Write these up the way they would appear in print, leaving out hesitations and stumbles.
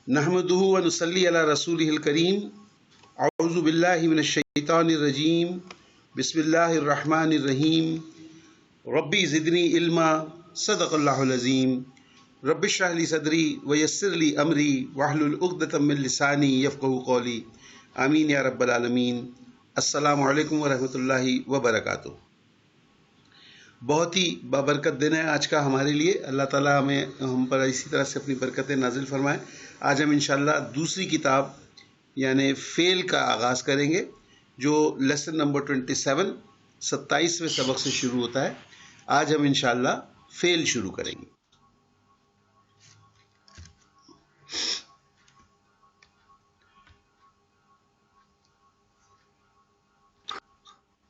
نحمدہ و نصلی علی رسولہ الکریم اعوذ باللہ من الشیطان الرجیم بسم اللہ الرحمن الرحیم ربی زدنی علما صدق اللہ العظیم رب اشرح لی صدری ویسر لی امری واحلل عقدۃ من لسانی یفقہوا قولی آمین یا رب العالمین۔ السلام علیکم ورحمۃ اللہ وبرکاتہ۔ بہت ہی بابرکت دن ہے آج کا ہمارے لیے، اللہ تعالیٰ ہم پر اسی طرح سے اپنی برکتیں نازل فرمائیں۔ آج ہم انشاءاللہ دوسری کتاب یعنی فیل کا آغاز کریں گے، جو لیسن نمبر 27 27ویں سبق سے شروع ہوتا ہے۔ آج ہم انشاءاللہ فیل شروع کریں گے۔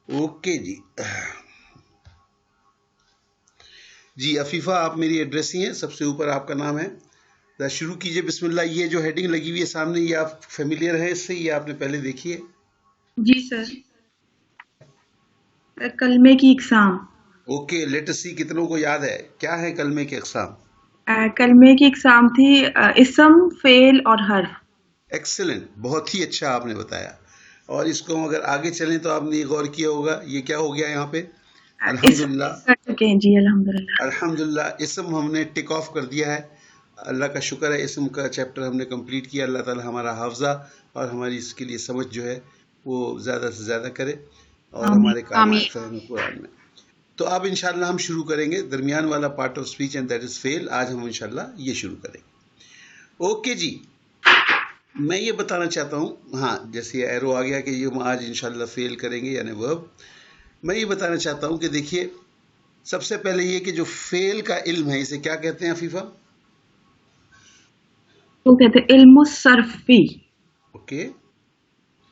اوکے جی عفیفہ، آپ میری ایڈریس ہی ہیں، سب سے اوپر آپ کا نام ہے۔ شروع کیجئے بسم اللہ۔ یہ جو ہیڈنگ لگی ہوئی ہے سامنے، یہ آپ فیملیئر ہیں اس سے، یہ آپ نے پہلے دیکھی ہے؟ جی سر، کلمے کی اقسام۔ اوکے، لیٹ اس سی کتنوں کو یاد ہے کیا ہے کلمے کے اقسام؟ کلمے کی اقسام تھی اسم، فعل اور حرف۔ ایکسلنٹ، بہت ہی اچھا آپ نے بتایا۔ اور اس کو اگر آگے چلیں تو آپ نے غور کیا ہوگا، یہ کیا ہو گیا یہاں پہ؟ الحمدللہ کر چکے ہیں جی، الحمدللہ۔ الحمدللہ اسم ہم نے ٹک آف کر دیا ہے، اللہ کا شکر ہے، اسم کا چیپٹر ہم نے کمپلیٹ کیا۔ اللہ تعالی ہمارا حافظہ اور ہماری اس کے لیے سمجھ جو ہے وہ زیادہ سے زیادہ کرے اور ہمارے کام آئے فہم قرآن میں۔ تو اب انشاءاللہ ہم شروع کریں گے درمیان والا part of speech and that is fail. آج ہم انشاءاللہ یہ شروع کریں گے۔ اوکے جی، میں یہ بتانا چاہتا ہوں، ہاں جیسے ایرو آ گیا کہ یہ ہم آج انشاءاللہ فیل کریں گے یعنی ورب۔ میں یہ بتانا چاہتا ہوں کہ دیکھیے، سب سے پہلے یہ کہ جو فیل کا علم ہے اسے کیا کہتے ہیں عفیفہ؟ وہ کہتے ہیں علم الصرفی۔ اوکے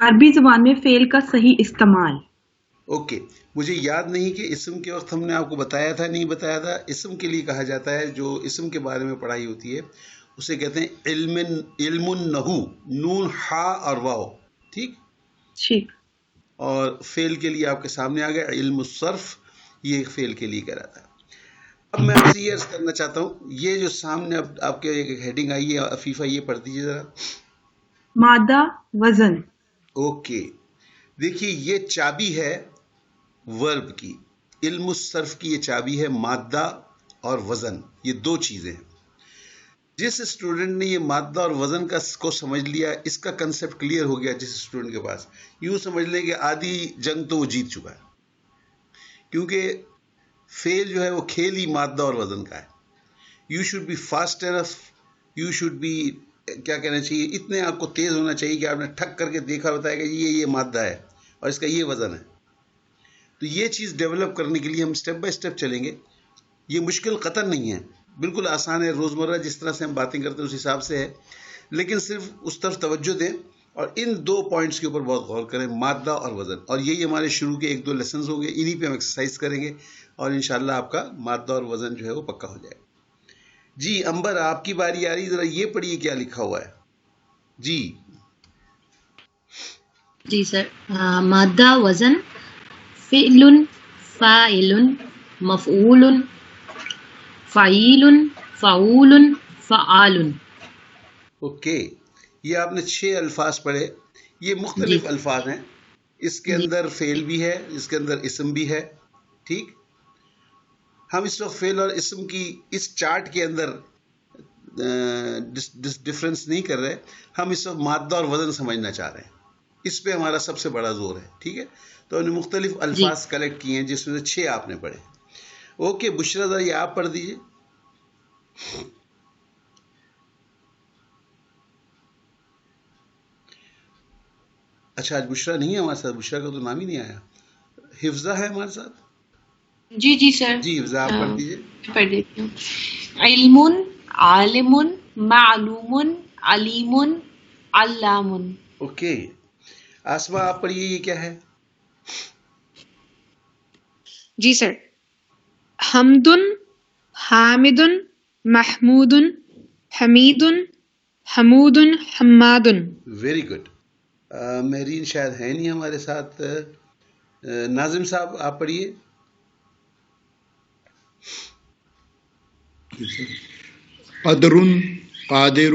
عربی زبان میں فعل کا صحیح استعمال۔ اوکے، مجھے یاد نہیں کہ اسم کے وقت ہم نے آپ کو بتایا تھا نہیں بتایا تھا۔ اسم کے لیے کہا جاتا ہے، جو اسم کے بارے میں پڑھائی ہوتی ہے اسے کہتے ہیں علم النحو، نون ہا اور واو، ٹھیک؟ ٹھیک۔ اور فعل کے لیے آپ کے سامنے آ گیا علم الصرف، یہ فعل کے لیے کہہ رہا تھا۔ اب میں آپ سے یہ عرض کرنا چاہتا ہوں، یہ جو سامنے اب آپ کے ایک ہیڈنگ آئی ہے عفیفہ، یہ پڑھ دیجیے ذرا۔ مادہ، وزن۔ اوکے، دیکھیے یہ چابی ہے ورب کی، علم الصرف کی یہ چابی ہے، مادہ اور وزن، یہ دو چیزیں ہیں۔ جس اسٹوڈنٹ نے یہ مادہ اور وزن کو سمجھ لیا، اس کا کنسپٹ کلیئر ہو گیا جس اسٹوڈنٹ کے پاس، یوں سمجھ لیں کہ آدھی جنگ تو وہ جیت چکا ہے، کیونکہ فیل جو ہے وہ کھیل ہی مادہ اور وزن کا ہے۔ You should be fast enough, you should be, کیا کہنا چاہیے، اتنے آپ کو تیز ہونا چاہیے کہ آپ نے ٹھک کر کے دیکھا ہوتا ہے کہ یہ مادہ ہے اور اس کا یہ وزن ہے۔ تو یہ چیز ڈیولپ کرنے کے لیے ہم سٹیپ بائی سٹیپ چلیں گے۔ یہ مشکل قطعاً نہیں ہے، بالکل آسان ہے، روزمرہ جس طرح سے ہم باتیں کرتے ہیں اس حساب سے ہے، لیکن صرف اس طرف توجہ دیں اور ان دو پوائنٹس کے اوپر بہت غور کریں، مادہ اور وزن۔ اور یہی ہمارے شروع کے 1-2 لیسنز ہوں گے، انہی پہ ہم ایکسرسائز کریں گے اور انشاءاللہ آپ کا مادہ اور وزن جو ہے وہ پکا ہو جائے گا۔ جی امبر، آپ کی باری آ رہی، ذرا یہ پڑھیے کیا لکھا ہوا ہے جی۔ جی سر، مادہ وزن فعل، فاعل، مفعول، فعیل، فعول، فعال۔ اوکے، یہ آپ نے 6 الفاظ پڑھے، یہ مختلف الفاظ ہیں، اس کے اندر فعل بھی ہے، اس کے اندر اسم بھی ہے، ٹھیک؟ ہم اس وقت فعل اور اسم کی اس چارٹ کے اندر ڈفرنس نہیں کر رہے، ہم اس وقت مادہ اور وزن سمجھنا چاہ رہے ہیں، اس پہ ہمارا سب سے بڑا زور ہے، ٹھیک ہے؟ تو ہم نے مختلف الفاظ کلیکٹ کیے ہیں جس میں سے 6 آپ نے پڑھے۔ اوکے بشرا، ذرا یہ آپ پڑھ دیجئے۔ اچھا آج بشرا نہیں ہے ہمارے ساتھ، بشرا کا تو نام ہی نہیں آیا۔ حفظہ ہے ہمارے ساتھ؟ جی سر، جی حفظہ آپ پڑھ دیجئے۔ پڑھ دیتی ہوں۔ علم، عالم، معلوم، علیم، علام۔ اوکے آسما، آپ پڑھیے، یہ کیا ہے؟ جی سر، حمد، حامد، محمود، حمید، حمود، حماد۔ Very good. مہرین شاید ہے نہیں ہمارے ساتھ، ناظم صاحب آپ پڑھیے۔ قدر، قادر،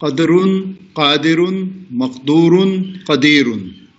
قدرٌ قادر مقدور قدیر.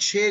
6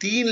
3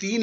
3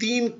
3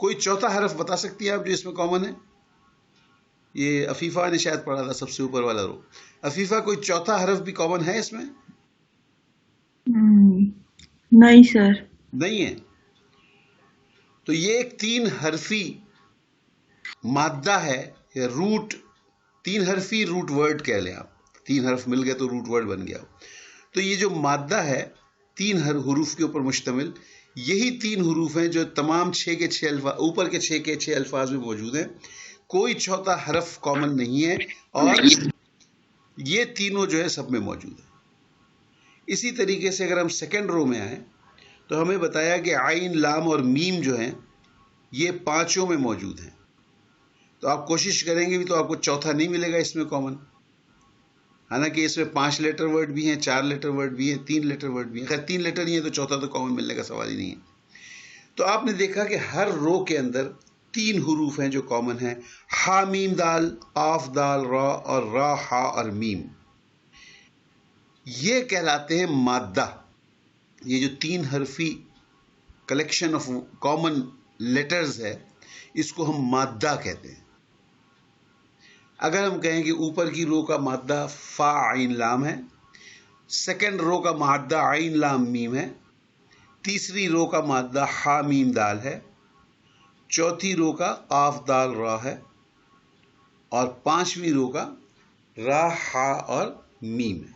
کوئی چوتھا حرف بتا سکتی ہیں آپ جو اس میں کامن ہے؟ یہ عفیفہ نے شاید پڑھا تھا سب سے اوپر والا رو. عفیفہ کوئی چوتھا حرف بھی کامن ہے اس میں؟ نہیں سر. نہیں ہے. تو یہ ایک 3 حرفی مادہ ہے یا روٹ، 3 حرفی روٹ ورڈ کہہ لیں آپ. 3 حرف مل گئے تو روٹ ورڈ بن گیا. تو یہ جو مادہ ہے 3 حروف کے اوپر مشتمل، یہی 3 حروف ہیں جو تمام 6 کے 6 الفاظ، اوپر کے 6 کے 6 الفاظ میں موجود ہیں. کوئی چوتھا حرف کامن نہیں ہے اور یہ تینوں جو ہے سب میں موجود ہے. اسی طریقے سے اگر ہم سیکنڈ رو میں آئیں تو ہمیں بتایا کہ عین، لام اور میم جو ہیں یہ 5 میں موجود ہیں. تو آپ کوشش کریں گے بھی تو آپ کو چوتھا نہیں ملے گا اس میں کامن. حالانکہ اس میں 5 لیٹر ورڈ بھی ہیں، 4 لیٹر ورڈ بھی ہیں، 3 لیٹر ورڈ بھی ہیں. خیر 3 لیٹر نہیں ہے تو چوتھا تو کامن ملنے کا سوال ہی نہیں ہے. تو آپ نے دیکھا کہ ہر رو کے اندر 3 حروف ہیں جو کامن ہیں، ہا میم دال، قاف دال را، اور را ہا اور میم. یہ کہلاتے ہیں مادہ. یہ جو 3 حرفی کلیکشن آف کامن لیٹرز ہے اس کو ہم مادہ کہتے ہیں. اگر ہم کہیں کہ اوپر کی رو کا مادہ فا عین لام ہے، سیکنڈ رو کا مادہ عین لام میم ہے، تیسری رو کا مادہ ہا میم دال ہے، چوتھی رو کا قاف دال را ہے، اور 5ویں رو کا را ہا اور میم ہے.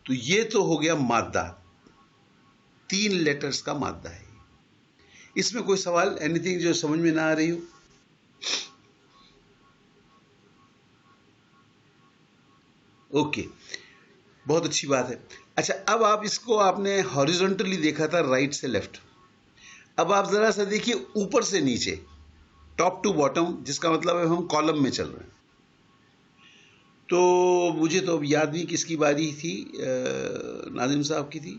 تو یہ تو ہو گیا مادہ، 3 لیٹرز کا مادہ ہے. اس میں کوئی سوال، اینی تھنگ جو سمجھ میں نہ آ رہی ہو؟ اوکے، بہت اچھی بات ہے. اچھا، اب آپ اس کو آپ نے ہاریزونٹلی دیکھا تھا رائٹ سے لیفٹ. اب آپ ذرا سا دیکھیے اوپر سے نیچے، ٹاپ ٹو باٹم، جس کا مطلب ہے ہم کالم میں چل رہے ہیں. تو مجھے تو اب یاد نہیں کس کی باری تھی. ناظم صاحب کی تھی.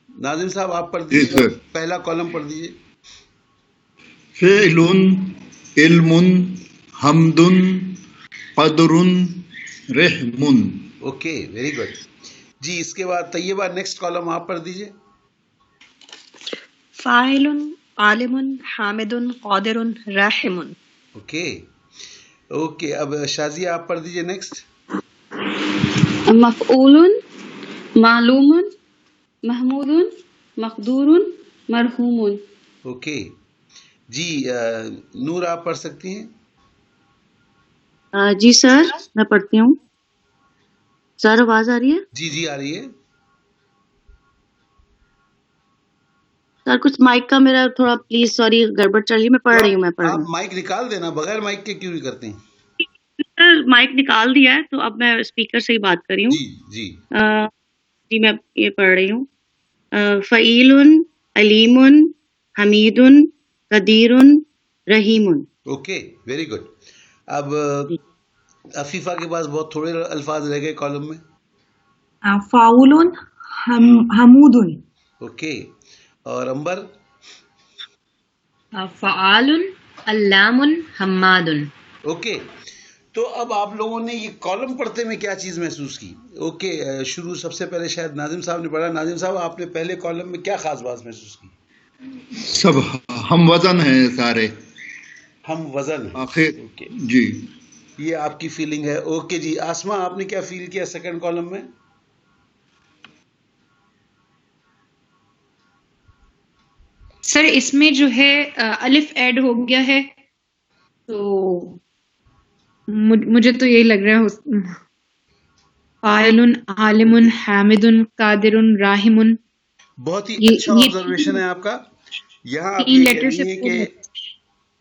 ناظم صاحب آپ پڑھ دیجیے، پہلا کالم پڑھ دیجیے. فعل، علم، حمد، قدر، رحم. Okay, very good. جی اس کے بعد طیبہ نیکسٹ کالم آپ پڑھ دیجیے. فاعل، عالم، حامد، قادر، راحم. Okay okay. اب شازیہ آپ پڑھ دیجیے نیکسٹ. مفعول، معلوم، محمود، مقدور، مرحوم. اوکے جی. نور آپ پڑھ سکتی ہیں. جی سر میں پڑھتی ہوں. سر آواز آ رہی ہے؟ جی جی آ رہی ہے. سر کچھ مائک کا میرا تھوڑا پلیز سوری گڑبڑ چل رہی. میں پڑھ رہی ہوں. میں پڑھ رہی آپ ہوں. مائک نکال دینا، بغیر مائک کے کیوں نہیں کرتے ہیں؟ سر مائک نکال دیا ہے تو اب میں اسپیکر سے ہی بات کر رہی ہوں. جی جی جی میں یہ پڑھ رہی ہوں. فعیل، علیم، حمید، قدیر، رحیم. Okay very good. اب عفیفہ کے پاس بہت تھوڑے الفاظ رہ گئے کالم میں. فاعل، حمود. اوکے. اور امبر؟ فعال، علام، حماد. اوکے. تو اب آپ لوگوں نے یہ کالم پڑھتے میں کیا چیز محسوس کی؟ اوکے شروع سب سے پہلے شاید ناظم صاحب نے پڑھا. ناظم صاحب آپ نے پہلے کالم میں کیا خاص بات محسوس کی؟ سب ہم وزن ہیں سارے. ہم وزن ہیں. آخر اوکے جی یہ آپ کی فیلنگ ہے. اوکے جی. آسما آپ نے کیا فیل کیا سیکنڈ کالم میں؟ سر اس میں جو ہے الف ایڈ ہو گیا ہے تو مجھے تو یہی لگ رہا ہے فاعل، عالم، حامد، قادر، راحم. بہت ہی اچھا آبزرویشن ہے آپ کا. یہاں آپ یہ کہہ رہی ہیں کہ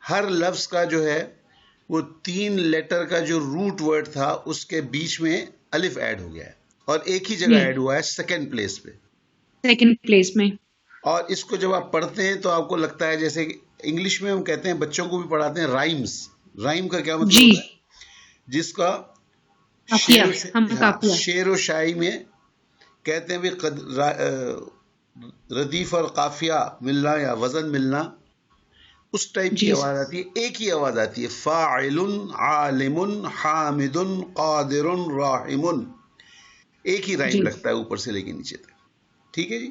ہر لفظ کا جو ہے وہ 3 لیٹر کا جو روٹ ورڈ تھا اس کے بیچ میں الف ایڈ ہو گیا ہے اور ایک ہی جگہ ایڈ ہوا ہے سیکنڈ پلیس پہ. سیکنڈ پلیس میں. اور اس کو جب آپ پڑھتے ہیں تو آپ کو لگتا ہے جیسے کہ انگلش میں ہم کہتے ہیں بچوں کو بھی پڑھاتے ہیں رائمز. رائم کا کیا مطلب ہوتا ہے؟ جس کا شعر و شاعری میں کہتے ہیں بھی ردیف اور قافیہ ملنا یا وزن ملنا، اس ٹائپ کی آواز آتی ہے. ایک ہی آواز آتی ہے، فاعل، عالم، حامد، قادر، راحم. ایک ہی رائم لگتا ہے اوپر سے لے کے نیچے تک. ٹھیک ہے جی.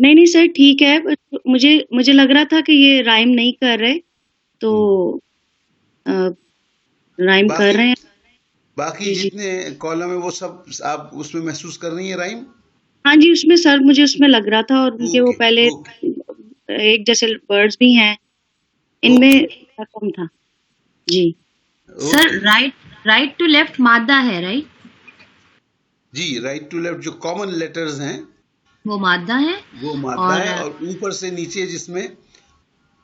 نہیں سر ٹھیک ہے, مجھے لگ رہا تھا کہ یہ رائم نہیں کر رہے, تو رائم کر رہے ہیں. باقی جتنے کالم ہیں وہ سب آپ اس میں محسوس کر رہی ہیں رائم؟ ہاں جی, اس میں سر مجھے اس میں لگ رہا تھا, اور مجھے وہ پہلے ایک جیسے ورڈز بھی ہیں ان میں کم تھا جی. سر رائٹ ٹو لیفٹ مادہ ہے رائٹ؟ جی, رائٹ ٹو لیفٹ جو کامن لیٹرز ہیں وہ مادہ ہے, وہ مادہ ہے, اور اوپر سے نیچے جس میں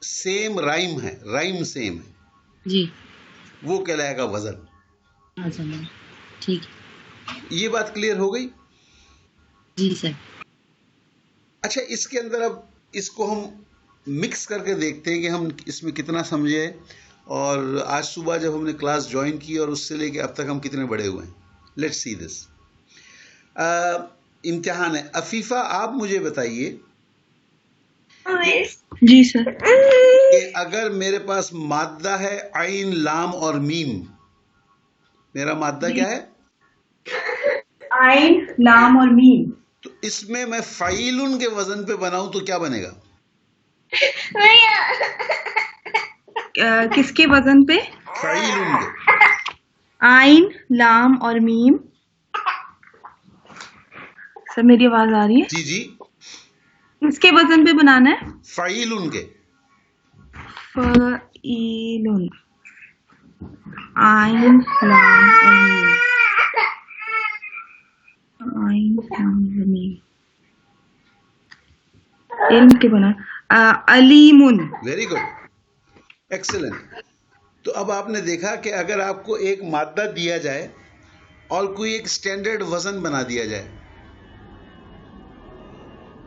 سیم رائم ہے, رائم سیم ہے جی, وہ کہلائے گا وزن. ٹھیک, یہ بات کلیئر ہو گئی؟ جی سر. اچھا, اس کے اندر اب اس کو ہم مکس کر کے دیکھتے ہیں کہ ہم اس میں کتنا سمجھے, اور آج صبح جب ہم نے کلاس جوائن کی اور اس سے لے کے اب تک ہم کتنے بڑے ہوئے ہیں. لیٹس سی دس. امتحان ہے. عفیفہ آپ مجھے بتائیے جی سر, کہ اگر میرے پاس مادہ ہے عین لام اور میم, میرا مادہ کیا ہے؟ عین لام اور میم. تو اس میں فعیلن کے وزن پہ بناؤں تو کیا بنے گا؟ کس کے وزن پہ؟ فعیلن کے. عین لام اور میم. سر میری آواز آ رہی ہے؟ جی جی. کس کے وزن پہ بنانا ہے؟ فعیلن کے. فعیلن, عین لام اور میم, عین لام اور میم. علم کے بنا علیمن. Very good, excellent. تو اب آپ نے دیکھا کہ اگر آپ کو ایک مادہ دیا جائے اور کوئی ایک سٹینڈرڈ وزن بنا دیا جائے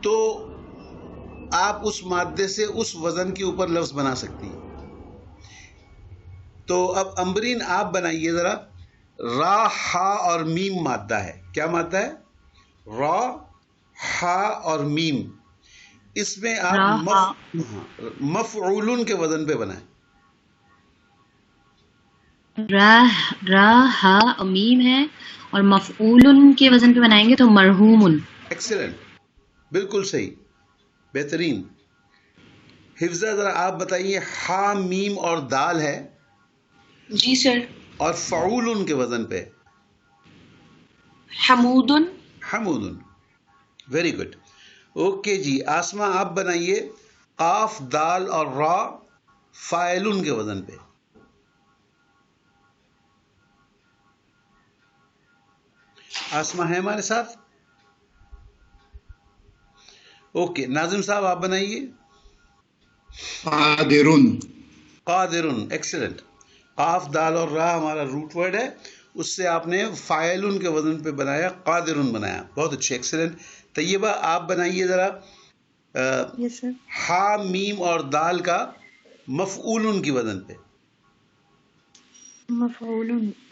تو آپ اس مادے سے اس وزن کے اوپر لفظ بنا سکتی ہیں. تو اب امبرین آپ بنائیے ذرا. را, ہا اور میم مادہ ہے. کیا مادہ ہے؟ را, ہا اور میم. اس میں آپ مفعولن کے وزن پہ بنائیں. را ہا میم ہے, اور مفعول کے وزن پہ بنائیں گے تو مرحوم. ایکسلنٹ, بالکل صحیح, بہترین. حفظہ ذرا آپ بتائیے, ہا میم اور دال ہے. جی سر. اور فعول ان کے وزن پہ حمودن. حمودن, ویری گڈ. اوکے جی. آسما آپ بنائیے, قاف دال اور را فاعل کے وزن پہ. آسما ہے ہمارے ساتھ؟ اوکے. ناظم صاحب آپ بنائیے. قادرن. قادرن, ایکسلنٹ. قاف دال اور را ہمارا روٹ ورڈ ہے, اس سے آپ نے فاعل کے وزن پہ بنایا, قادرن بنایا. بہت اچھے, ایکسلنٹ. طیبہ آپ بنائیے ذرا ہا میم اور دال کا مفعول کی وزن پہ. مفعول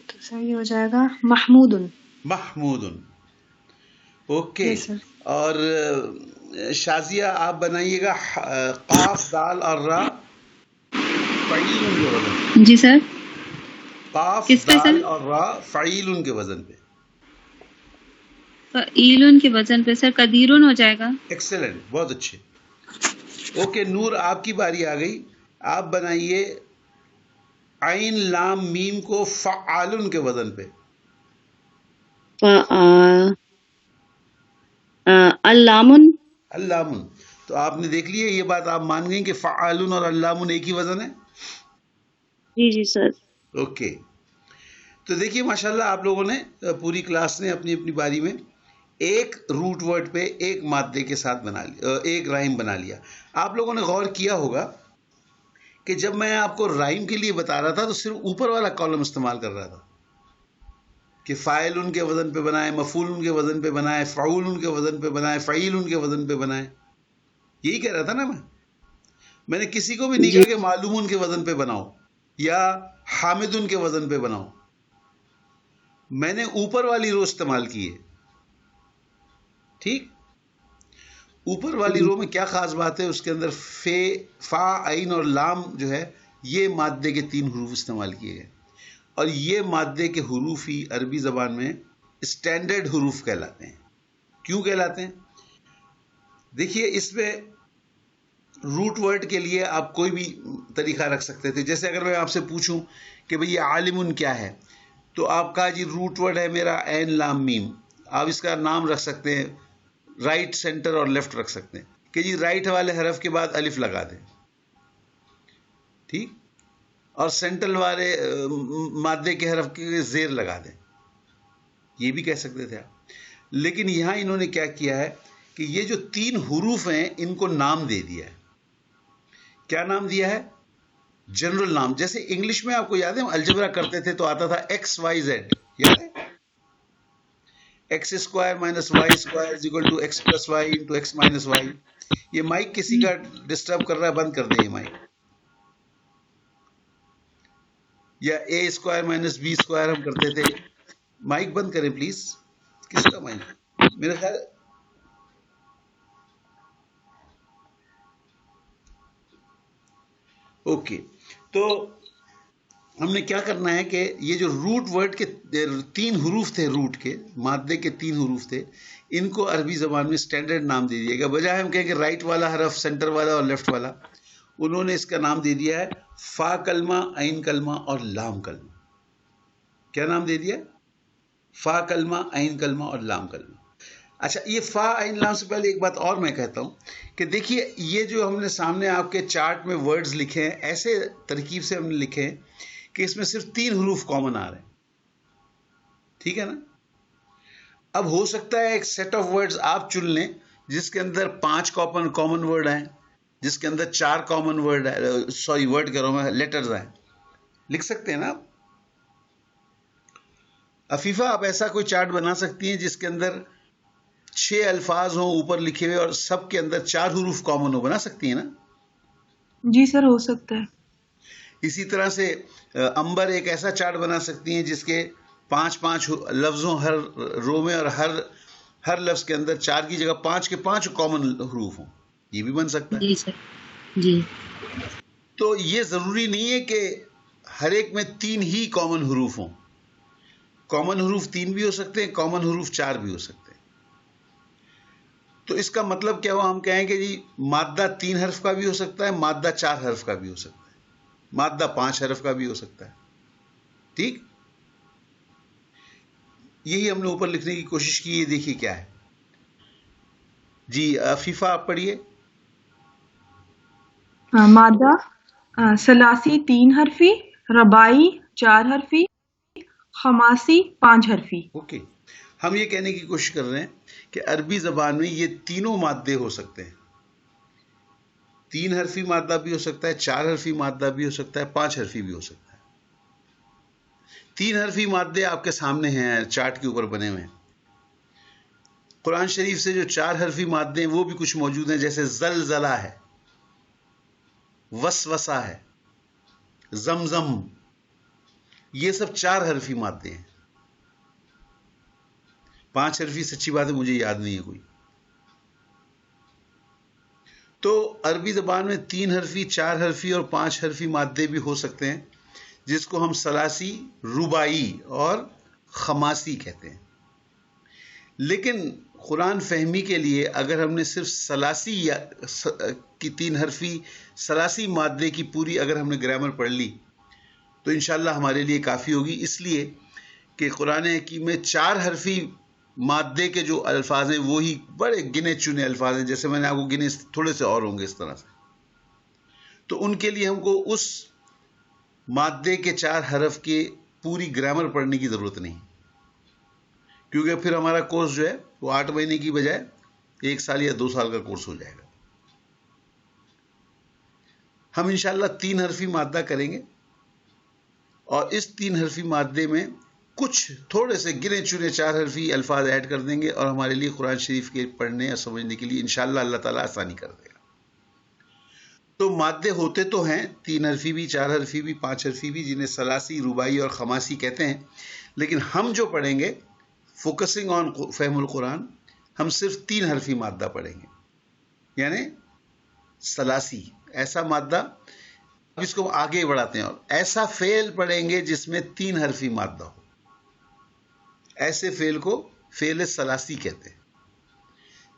تو صحیح ہو جائے گا محمود. محمود, اوکے. اور شازیہ آپ بنائیے گا قاف دال اور را فعیل کے وزن. جی سر. قاف کس پہ دال سر؟ اور را فعیل کے وزن پہ. فعیل کے وزن پہ سر قدیرن ہو جائے گا. ایکسلنٹ, بہت اچھے. اوکے نور آپ کی باری آ گئی. آپ بنائیے عین لام میم کو فعال کے وزن پہ. علامن. علامن. تو آپ نے دیکھ لیا, یہ بات آپ مان گئی کہ فعال اور علامن ایک ہی وزن ہے. جی جی سر. اوکے. تو دیکھیے ماشاءاللہ آپ لوگوں نے پوری کلاس نے اپنی اپنی باری میں ایک روٹ ورڈ پہ ایک مادے کے ساتھ بنا لیا, ایک رائم بنا لیا. آپ لوگوں نے غور کیا ہوگا کہ جب میں آپ کو رائم کے لیے بتا رہا تھا تو صرف اوپر والا کالم استعمال کر رہا تھا کہ فاعل ان کے وزن پہ بنائے, مفعول ان کے وزن پہ بنائے, فعول ان کے وزن پہ بنائے, فعیل ان کے وزن پہ بنائے. یہی کہہ رہا تھا نا میں نے کسی کو بھی نہیں کہا کہ معلوم ان کے وزن پہ بناؤ یا حامد ان کے وزن پہ بناؤ. میں نے اوپر والی رو استعمال کی ہے. ٹھیک, اوپر والی رو میں کیا خاص بات ہے, اس کے اندر فا عین اور لام جو ہے یہ مادے کے 3 حروف استعمال کیے گئے, اور یہ مادے کے حروف ہی عربی زبان میں اسٹینڈرڈ حروف کہلاتے ہیں. کیوں کہلاتے ہیں؟ دیکھیے اس میں روٹ ورڈ کے لیے آپ کوئی بھی طریقہ رکھ سکتے تھے. جیسے اگر میں آپ سے پوچھوں کہ بھئی یہ عالمن کیا ہے، تو آپ کا جی روٹ ورڈ ہے میرا عین لام میم. آپ اس کا نام رکھ سکتے ہیں، رائٹ، سینٹر اور لیفٹ رکھ سکتے ہیں کہ جی رائٹ والے حرف کے بعد الف لگا دیں، ٹھیک، اور سینٹرل والے مادے کے حرف کے زیر لگا دیں. یہ بھی کہہ سکتے تھے آپ. لیکن یہاں انہوں نے کیا کیا ہے کہ یہ جو 3 حروف ہیں ان کو نام دے دیا ہے. کیا نام دیا ہے؟ جنرل نام. جیسے انگلش میں آپ کو یاد ہے ہم الجبرا کرتے تھے تو آتا تھا ایکس وائی زیڈ، یاد ہے؟ X square minus Y square is equal to X plus Y into X minus Y. یہ مائک کسی کا ڈسٹرب کر رہا ہے، بند کر دیں یہ مائک. یا اے اسکوائر مائنس بی اسکوائر ہم کرتے تھے. مائک بند کریں پلیز. کس کا مائک؟ میرا خیال اوکے. تو ہم نے کیا کرنا ہے کہ یہ جو روٹ ورڈ کے 3 حروف تھے، روٹ کے مادے کے 3 حروف تھے، ان کو عربی زبان میں سٹینڈرڈ نام دے دیا گیا. بجائے ہم کہیں کہ رائٹ والا حرف، سینٹر والا اور لیفٹ والا، انہوں نے اس کا نام دے دیا ہے فا کلمہ، عین کلمہ اور لام کلمہ. کیا نام دے دیا؟ فا کلمہ، عین کلمہ اور لام کلمہ. اچھا، یہ فا عین لام سے پہلے ایک بات اور میں کہتا ہوں کہ دیکھیے یہ جو ہم نے سامنے آپ کے چارٹ میں ورڈز لکھے ہیں، ایسے ترکیب سے ہم نے لکھے ہیں کہ اس میں صرف 3 حروف کامن آ رہے ہیں. ٹھیک ہے نا؟ اب ہو سکتا ہے ایک سیٹ آف ورڈز آپ چن لیں جس کے اندر 5 کامن ورڈ ہیں، جس کے اندر 4 کامن ورڈ ہے، سوری ورڈ کہہ رہا ہوں میں، لیٹرز ہیں. لکھ سکتے ہیں نا آپ؟ عفیفہ آپ ایسا کوئی چارٹ بنا سکتی ہیں جس کے اندر 6 الفاظ ہوں اوپر لکھے ہوئے اور سب کے اندر 4 حروف کامن ہو. بنا سکتی ہیں نا؟ جی سر، ہو سکتا ہے. اسی طرح سے امبر ایک ایسا چارٹ بنا سکتی ہیں جس کے 5 لفظوں ہر رو میں، اور ہر لفظ کے اندر 4 کی جگہ 5 کے 5 کامن حروف ہوں. یہ بھی بن سکتا ہے. جی سر. جی. تو یہ ضروری نہیں ہے کہ ہر ایک میں 3 ہی کامن حروف ہوں. کامن حروف 3 بھی ہو سکتے ہیں، کامن حروف 4 بھی ہو سکتے ہیں. تو اس کا مطلب کیا ہوا؟ ہم کہیں کہ جی مادہ 3 حرف کا بھی ہو سکتا ہے، مادہ 4 حرف کا بھی ہو سکتا ہے، مادہ 5 حرف کا بھی ہو سکتا ہے. ٹھیک، یہی ہم نے اوپر لکھنے کی کوشش کی. یہ دیکھیے کیا ہے. جی عفیفہ آپ پڑھیے. مادہ ثلاثی 3 حرفی، رباعی 4 حرفی، خماسی 5 حرفی. اوکے، ہم یہ کہنے کی کوشش کر رہے ہیں کہ عربی زبان میں یہ تینوں مادے ہو سکتے ہیں. 3 حرفی مادہ بھی ہو سکتا ہے، 4 حرفی مادہ بھی ہو سکتا ہے، 5 حرفی بھی ہو سکتا ہے. 3 حرفی مادے آپ کے سامنے ہیں، چارٹ کے اوپر بنے ہوئے ہیں. قرآن شریف سے جو 4 حرفی مادے ہیں وہ بھی کچھ موجود ہیں، جیسے زلزلہ ہے، وسوسہ ہے، زمزم. یہ سب 4 حرفی مادے ہیں. 5 حرفی سچی بات ہے مجھے یاد نہیں ہے کوئی. تو عربی زبان میں 3 حرفی، 4 حرفی اور 5 حرفی مادے بھی ہو سکتے ہیں، جس کو ہم ثلاثی، رباعی اور خماسی کہتے ہیں. لیکن قرآن فہمی کے لیے اگر ہم نے صرف ثلاثی کی 3 حرفی ثلاثی مادے کی پوری اگر ہم نے گرامر پڑھ لی تو انشاءاللہ ہمارے لیے کافی ہوگی. اس لیے کہ قرآن حکیم میں 4 حرفی مادے کے جو الفاظ ہیں وہی بڑے گنے چنے الفاظ ہیں، جیسے میں نے آپ کو گنے، تھوڑے سے اور ہوں گے اس طرح سے. تو ان کے لیے ہم کو اس مادے کے 4 حرف کے پوری گرامر پڑھنے کی ضرورت نہیں، کیونکہ پھر ہمارا کورس جو ہے وہ 8 مہینے کی بجائے 1 سال یا 2 سال کا کورس ہو جائے گا. ہم انشاءاللہ 3 حرفی مادہ کریں گے، اور اس 3 حرفی مادے میں کچھ تھوڑے سے گنے چنے 4 حرفی الفاظ ایڈ کر دیں گے، اور ہمارے لیے قرآن شریف کے پڑھنے اور سمجھنے کے لیے انشاءاللہ اللہ تعالیٰ آسانی کر دے گا. تو مادے ہوتے تو ہیں 3 حرفی بھی، 4 حرفی بھی، 5 حرفی بھی، جنہیں ثلاثی، رباعی اور خماسی کہتے ہیں. لیکن ہم جو پڑھیں گے فوکسنگ آن فہم القرآن، ہم صرف 3 حرفی مادہ پڑھیں گے، یعنی ثلاثی. ایسا مادہ، اب اس کو آگے بڑھاتے ہیں، اور ایسا فعل پڑھیں گے جس میں 3 حرفی مادہ ہو. ایسے فعل کو فعل ثلاثی کہتے ہیں.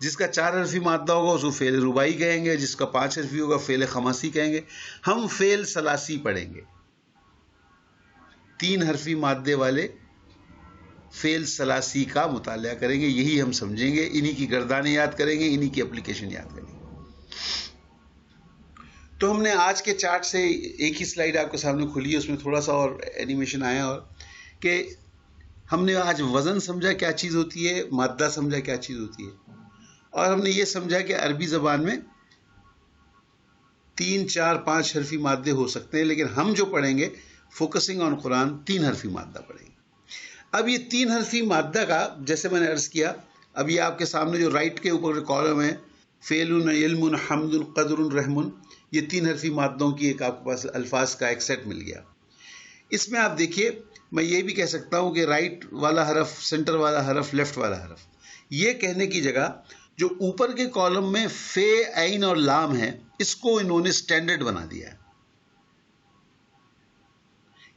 جس کا 4 حرفی مادہ ہوگا اس کو فعل رباعی کہیں گے، جس کا 5 حرفی ہوگا فعل خماسی کہیں گے. ہم فعل ثلاثی پڑھیں گے، 3 حرفی مادے والے فعل ثلاثی کا مطالعہ کریں گے. یہی ہم سمجھیں گے، انہی کی گردانیں یاد کریں گے، انہی کی اپلیکیشن یاد کریں گے. تو ہم نے آج کے چارٹ سے ایک ہی سلائیڈ آپ کے سامنے کھلی ہے، اس میں تھوڑا سا اور اینیمیشن آیا، اور کہ ہم نے آج وزن سمجھا کیا چیز ہوتی ہے، مادہ سمجھا کیا چیز ہوتی ہے، اور ہم نے یہ سمجھا کہ عربی زبان میں 3 4 5 حرفی مادے ہو سکتے ہیں، لیکن ہم جو پڑھیں گے فوکسنگ آن قرآن 3 حرفی مادہ پڑھیں گے. اب یہ 3 حرفی مادہ کا جیسے میں نے عرض کیا، اب یہ آپ کے سامنے جو رائٹ کے اوپر کالم ہے، فعل، علم، حمد، قدر، رحم، یہ 3 حرفی مادوں کی ایک آپ کے پاس الفاظ کا ایک سیٹ مل گیا. اس میں آپ دیکھیے، میں یہ بھی کہہ سکتا ہوں کہ رائٹ والا حرف، سینٹر والا حرف، لیفٹ والا حرف، یہ کہنے کی جگہ جو اوپر کے کالم میں فے، عین اور لام ہے، اس کو انہوں نے سٹینڈرڈ بنا دیا ہے.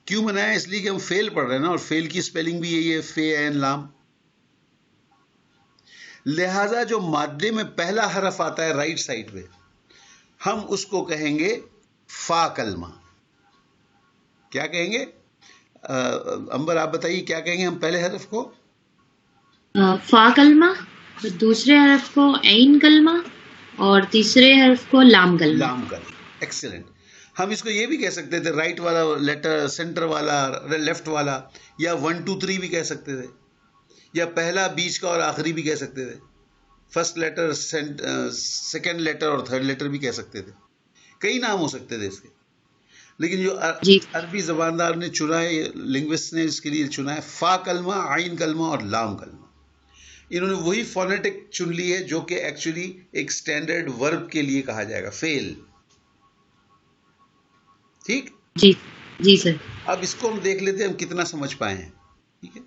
کیوں بنایا؟ اس لیے کہ ہم فیل پڑھ رہے ہیں نا، اور فیل کی سپیلنگ بھی یہی ہے، فے، عین، لام. لہذا جو مادے میں پہلا حرف آتا ہے رائٹ سائڈ پہ، ہم اس کو کہیں گے فا کلمہ. کیا کہیں گے؟ امبر آپ بتائیے کیا کہیں گے ہم پہلے حرف کو؟ فا کلمہ، دوسرے حرف کو عین کلمہ، اور تیسرے حرف کو لام کلمہ. لام کلمہ، ایکسلنٹ. ہم اس کو یہ بھی کہہ سکتے تھے، رائٹ والا لیٹر، سینٹر والا، لیفٹ والا، یا 1 2 3 بھی کہہ سکتے تھے، یا پہلا، بیچ کا اور آخری بھی کہہ سکتے تھے، فرسٹ لیٹر، سیکنڈ لیٹر اور تھرڈ لیٹر بھی کہہ سکتے تھے. کئی نام ہو سکتے تھے اس کے، لیکن جو عربی زباندار نے چنا ہے، لنگوسٹ نے اس کے لیے چنا ہے فا کلمہ، عین کلمہ اور لام کلمہ. انہوں نے وہی فونیٹک چن لی ہے جو کہ ایکچولی ایک سٹینڈرڈ ورب کے لیے کہا جائے گا، فیل. ٹھیک؟ جی سر. اب اس کو ہم دیکھ لیتے ہیں ہم کتنا سمجھ پائے ہیں. ٹھیک ہے،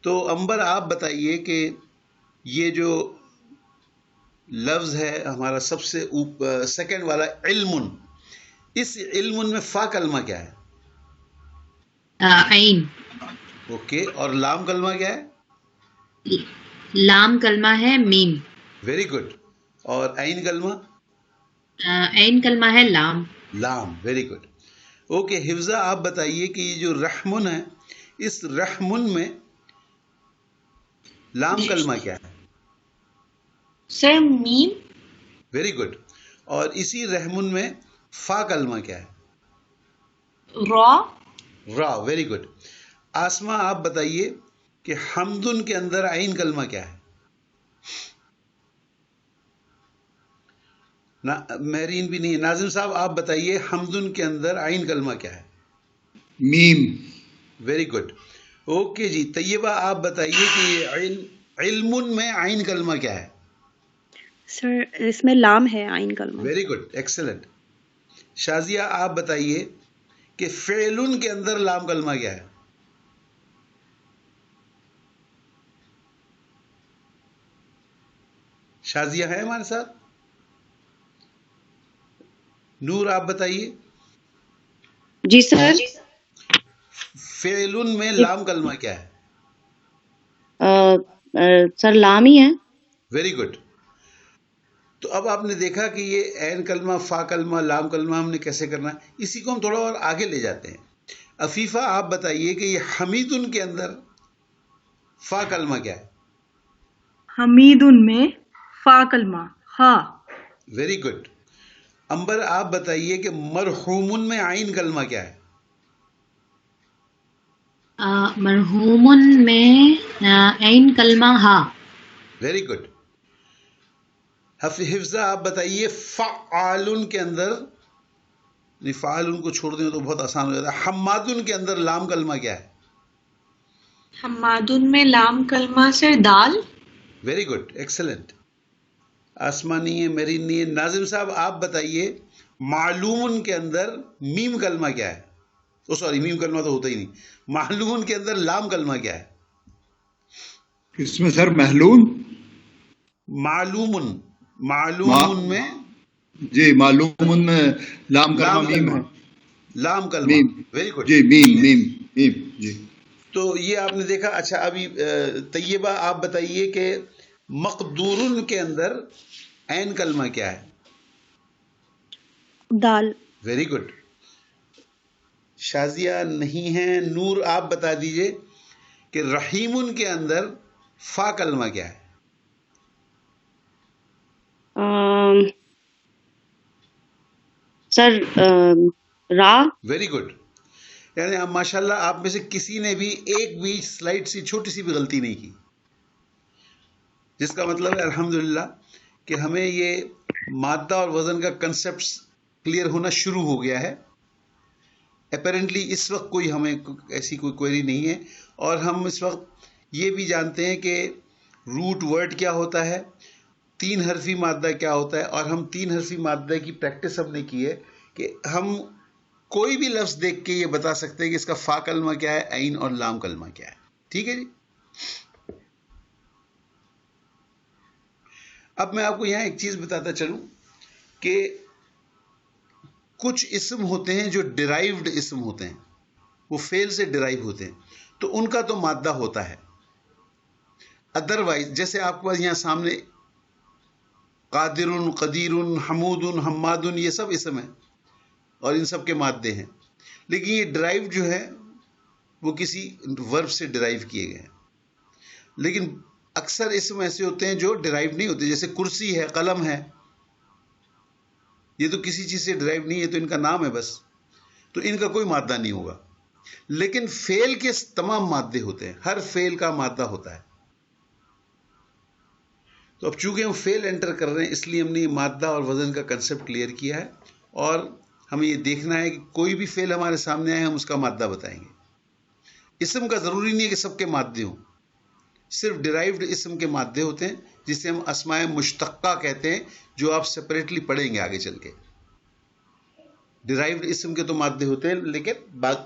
تو امبر آپ بتائیے کہ یہ جو لفظ ہے ہمارا سب سے سیکنڈ والا، علم، اس علم میں فا کلمہ کیا ہے؟ عین. اوکے، اور لام کلمہ کیا ہے؟ لام کلمہ ہے میم. Very good. اور عین کلمہ؟ عین کلمہ ہے لام. لام، ویری گڈ. اوکے، حفظہ آپ بتائیے کہ یہ جو رحمن ہے، اس رحمن میں لام کلمہ کیا ہے؟ سر میم. Very good. اور اسی رحمن میں فا کلمہ کیا ہے؟ را. را، ویری گڈ. آسما آپ بتائیے کہ حمدن کے اندر عین کلمہ کیا ہے؟ مہرین بھی نہیں. ناظم صاحب آپ بتائیے حمدن کے اندر عین کلمہ کیا ہے؟ میم. Very good. اوکے جی. طیبہ آپ بتائیے کہ علم میں عین کلمہ کیا ہے؟ سر اس میں لام ہے، عین کلمہ. Very good, excellent. شازیہ آپ بتائیے کہ فعلن کے اندر لام کلمہ کیا ہے؟ شازیہ ہے ہمارے ساتھ؟ نور آپ بتائیے. جی سر. فعلن میں لام کلمہ کیا ہے؟ سر لام ہی ہے. Very good. تو اب آپ نے دیکھا کہ یہ عین کلمہ، فا کلمہ، لام کلمہ ہم نے کیسے کرنا ہے. اسی کو ہم تھوڑا اور آگے لے جاتے ہیں. عفیفہ آپ بتائیے کہ یہ حمیدن کے اندر فا کلمہ کیا ہے؟ حمیدن میں فا کلمہ ہا. Very good. امبر آپ بتائیے کہ مرحومن میں عین کلمہ کیا ہے؟ مرحومن میں عین کلمہ ہا. Very good. حفظہ آپ بتائیے فعالن کے اندر، فعالن کو چھوڑ دیں تو بہت آسان ہو جاتا ہے، حمادن کے اندر لام کلمہ کیا ہے؟ حمادن میں لام کلمہ سے دال. Very good, excellent. آسمانی ہے، میرین نہیں ہے. ناظم صاحب آپ بتائیے معلومن کے اندر میم کلمہ کیا ہے؟ سوری، میم کلمہ تو ہوتا ہی نہیں. معلومن کے اندر لام کلمہ کیا ہے؟ اس میں سر محلون. معلومن میں جی، معلومن میں لام کلمہ میم ہے. لام کلمہ، ویری گڈ. جی، میم جی. تو یہ آپ نے دیکھا. اچھا، ابھی طیبہ آپ بتائیے کہ مقدورن کے اندر عین کلمہ کیا ہے؟ دال. Very good. شازیہ نہیں ہے. نور آپ بتا دیجئے کہ رحیمن کے اندر فا کلمہ کیا ہے؟ سر را. Very good. یعنی اب ماشاءاللہ آپ میں سے کسی نے بھی ایک بھی سلائٹ سی چھوٹی سی بھی غلطی نہیں کی، جس کا مطلب ہے الحمدللہ کہ ہمیں یہ مادہ اور وزن کا کنسپٹ کلیئر ہونا شروع ہو گیا ہے. اپیرنٹلی اس وقت کوئی ہمیں ایسی کوئی کوئری نہیں ہے، اور ہم اس وقت یہ بھی جانتے ہیں کہ روٹ ورڈ کیا ہوتا ہے، 3 حرفی مادہ کیا ہوتا ہے، اور ہم 3 حرفی مادہ کی پریکٹس ہم نے کی ہے کہ ہم کوئی بھی لفظ دیکھ کے یہ بتا سکتے ہیں کہ اس کا فا کلمہ کیا ہے، عین اور لام کلمہ کیا ہے. ٹھیک ہے جی. اب میں آپ کو یہاں ایک چیز بتاتا چلوں کہ کچھ اسم ہوتے ہیں جو ڈرائیوڈ اسم ہوتے ہیں، وہ فعل سے ڈرائیو ہوتے ہیں، تو ان کا تو مادہ ہوتا ہے. ادروائز جیسے آپ کے پاس یہاں سامنے قادر، قدیر، حمود، حماد، یہ سب اسم ہیں اور ان سب کے مادے ہیں، لیکن یہ ڈرائیو جو ہے وہ کسی ورب سے ڈرائیو کیے گئے ہیں. لیکن اکثر اسم ایسے ہوتے ہیں جو ڈرائیو نہیں ہوتے، جیسے کرسی ہے، قلم ہے، یہ تو کسی چیز سے ڈرائیو نہیں ہے، تو ان کا نام ہے بس، تو ان کا کوئی مادہ نہیں ہوگا. لیکن فعل کے تمام مادے ہوتے ہیں، ہر فعل کا مادہ ہوتا ہے. تو اب چونکہ ہم فعل انٹر کر رہے ہیں اس لیے ہم نے مادہ اور وزن کا کنسپٹ کلیئر کیا ہے، اور ہمیں یہ دیکھنا ہے کہ کوئی بھی فعل ہمارے سامنے آئے ہم اس کا مادہ بتائیں گے. اسم کا ضروری نہیں ہے کہ سب کے مادے ہوں، صرف ڈرائیوڈ اسم کے مادے ہوتے ہیں جسے ہم اسماء مشتقہ کہتے ہیں، جو آپ سیپریٹلی پڑھیں گے آگے چل کے. ڈرائیوڈ اسم کے تو مادے ہوتے ہیں، لیکن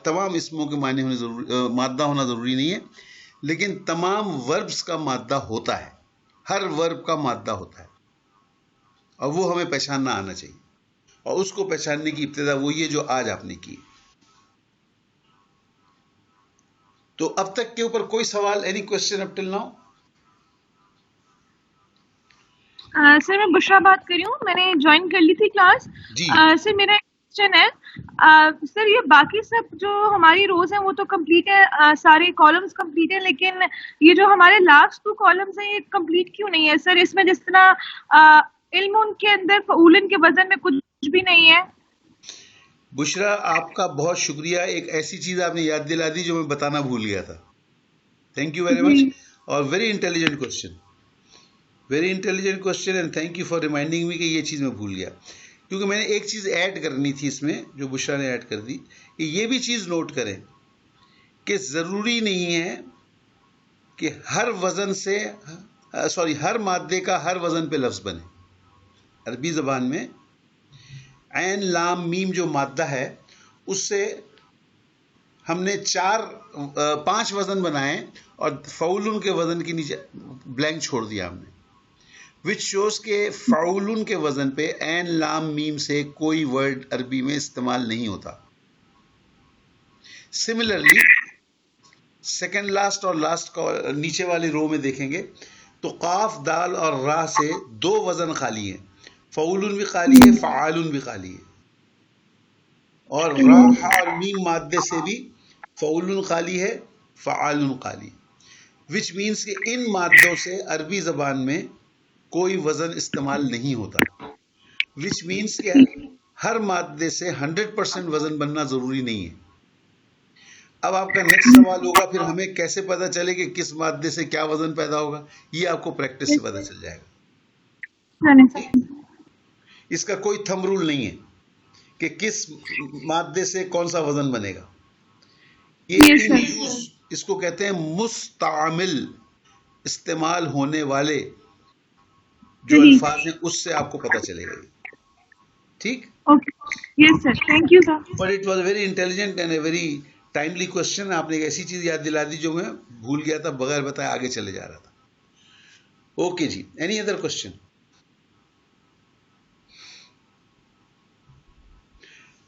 تمام اسموں کے معنی مادہ ہونا ضروری نہیں ہے، لیکن تمام وربز کا مادہ ہوتا ہے، ہر ورب کا مادہ ہوتا ہے، اور وہ ہمیں پہچاننا آنا چاہیے، اور اس کو پہچاننے کی ابتدا وہی ہے جو آج آپ نے کی. تو اب تک کے اوپر کوئی سوال، اینی کوشچن اپ ٹل ناؤ؟ سر میں بشرا بات کر رہی ہوں، میں نے جوائن کر لی تھی کلاس. جی سر میرا کوشچن ہے، سر یہ باقی سب جو ہماری روز ہیں وہ تو کمپلیٹ ہے، سارے کالمز کمپلیٹ ہیں، لیکن یہ جو ہمارے لاسٹ 2 کالمز ہیں یہ کمپلیٹ کیوں نہیں ہے سر؟ اس میں جس طرح علم ان کے اندر فعولن کے وزن میں کچھ بھی نہیں ہے. بشرا آپ کا بہت شکریہ، ایک ایسی چیز آپ نے یاد دلا دی جو میں بتانا بھول گیا تھا. تھینک یو ویری مچ، اور very intelligent question, very intelligent question, and thank you for reminding me کہ یہ چیز میں بھول گیا، کیونکہ میں نے ایک چیز ایڈ کرنی تھی اس میں جو بشرا نے ایڈ کر دی، کہ یہ بھی چیز نوٹ کریں کہ ضروری نہیں ہے کہ ہر وزن سے ہر مادے کا ہر وزن پہ لفظ بنے. عربی زبان میں عین لام میم جو مادہ ہے اس سے ہم نے 5 وزن بنائے اور فعولن کے وزن کے نیچے بلینک چھوڑ دیا ہم نے، وچ شوز کہ فعولن کے وزن پہ عین لام میم سے کوئی ورڈ عربی میں استعمال نہیں ہوتا. سملرلی سیکنڈ لاسٹ اور لاسٹ نیچے والی رو میں دیکھیں گے تو قاف، دال اور را سے 2 وزن خالی ہیں، فعولن بھی خالی ہے، فعالن بھی خالی ہے، اور را، ہا اور میم مادے سے بھی فعولن خالی ہے، فعالن خالی، وچ مینس کہ ان مادوں سے عربی زبان میں کوئی وزن استعمال نہیں ہوتا، وچ مینس کہ ہر مادے سے 100% وزن بننا ضروری نہیں ہے. اب آپ کا نیکسٹ سوال ہوگا پھر ہمیں کیسے پتا چلے کہ کس مادے سے کیا وزن پیدا ہوگا؟ یہ آپ کو پریکٹس سے پتا چل جائے گا. اس کا کوئی تھم رول نہیں ہے کہ کس مادے سے کون سا وزن بنے گا. یہ اس کو کہتے ہیں مستعمل، استعمال ہونے والے جو الفاظ ہیں اس سے آپ کو پتا چلے گا. ٹھیک؟ Yes sir, thank you sir. But it was very intelligent and a very timely question. آپ نے ایک ایسی چیز یاد دلا دی جو میں بھول گیا تھا، بغیر بتائے آگے چلے جا رہا تھا. اوکے جی، اینی ادر کوشچن؟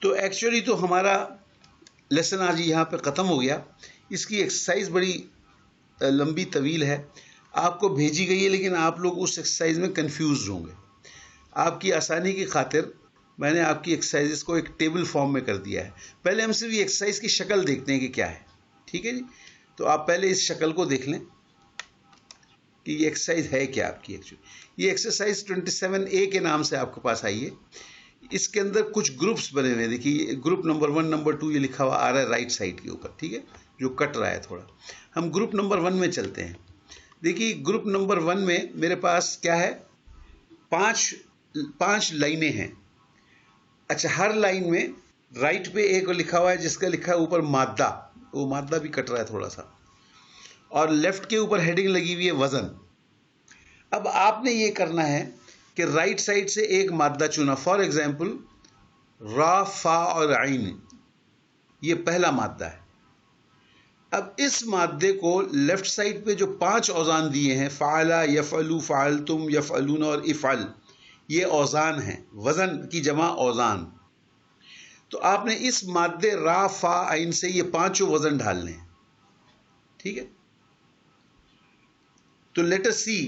تو ایکچولی تو ہمارا لیسن آج یہاں پہ ختم ہو گیا. اس کی ایکسرسائز بڑی لمبی طویل ہے. آپ کو بھیجی گئی ہے لیکن آپ لوگ اس ایکسرسائز میں کنفیوز ہوں گے. آپ کی آسانی کی خاطر میں نے آپ کی ایکسرسائزز کو ایک ٹیبل فارم میں کر دیا ہے. پہلے ہم صرف یہ ایکسرسائز کی شکل دیکھتے ہیں کہ کیا ہے. ٹھیک ہے جی. تو آپ پہلے اس شکل کو دیکھ لیں کہ یہ ایکسرسائز ہے کیا آپ کی. ایکچولی یہ ایکسرسائز 27A کے نام سے آپ کے پاس آئی ہے. اس کے اندر کچھ گروپس بنے ہوئے ہیں. دیکھیے گروپ نمبر 1 نمبر 2 یہ لکھا ہوا آ رہا ہے رائٹ سائڈ کے اوپر. ٹھیک ہے, جو کٹ رہا ہے تھوڑا. ہم گروپ نمبر 1 میں چلتے ہیں. دیکھیے گروپ نمبر 1 میں میرے پاس کیا ہے, 5 لائنیں ہیں. اچھا, ہر لائن میں رائٹ پہ ایک لکھا ہوا ہے جس کا لکھا ہے اوپر مادہ, وہ مادہ بھی کٹ رہا ہے تھوڑا سا, اور لیفٹ کے اوپر ہیڈنگ لگی ہوئی ہے وزن. اب آپ نے یہ کرنا ہے کہ رائٹ سائڈ سے ایک مادہ چنا. فار ایگزامپل را, فا اور عین, یہ پہلا مادہ ہے. اب اس مادے کو لیفٹ سائڈ پہ جو 5 اوزان دیے ہیں, فعلا, یفعلو, فعلتم, یفعلون اور افعل, یہ اوزان ہیں, وزن کی جمع اوزان. تو آپ نے اس مادے را, فا, عین سے یہ 5 وزن ڈالنے ہیں. ٹھیک ہے, تو لیٹ اس سی.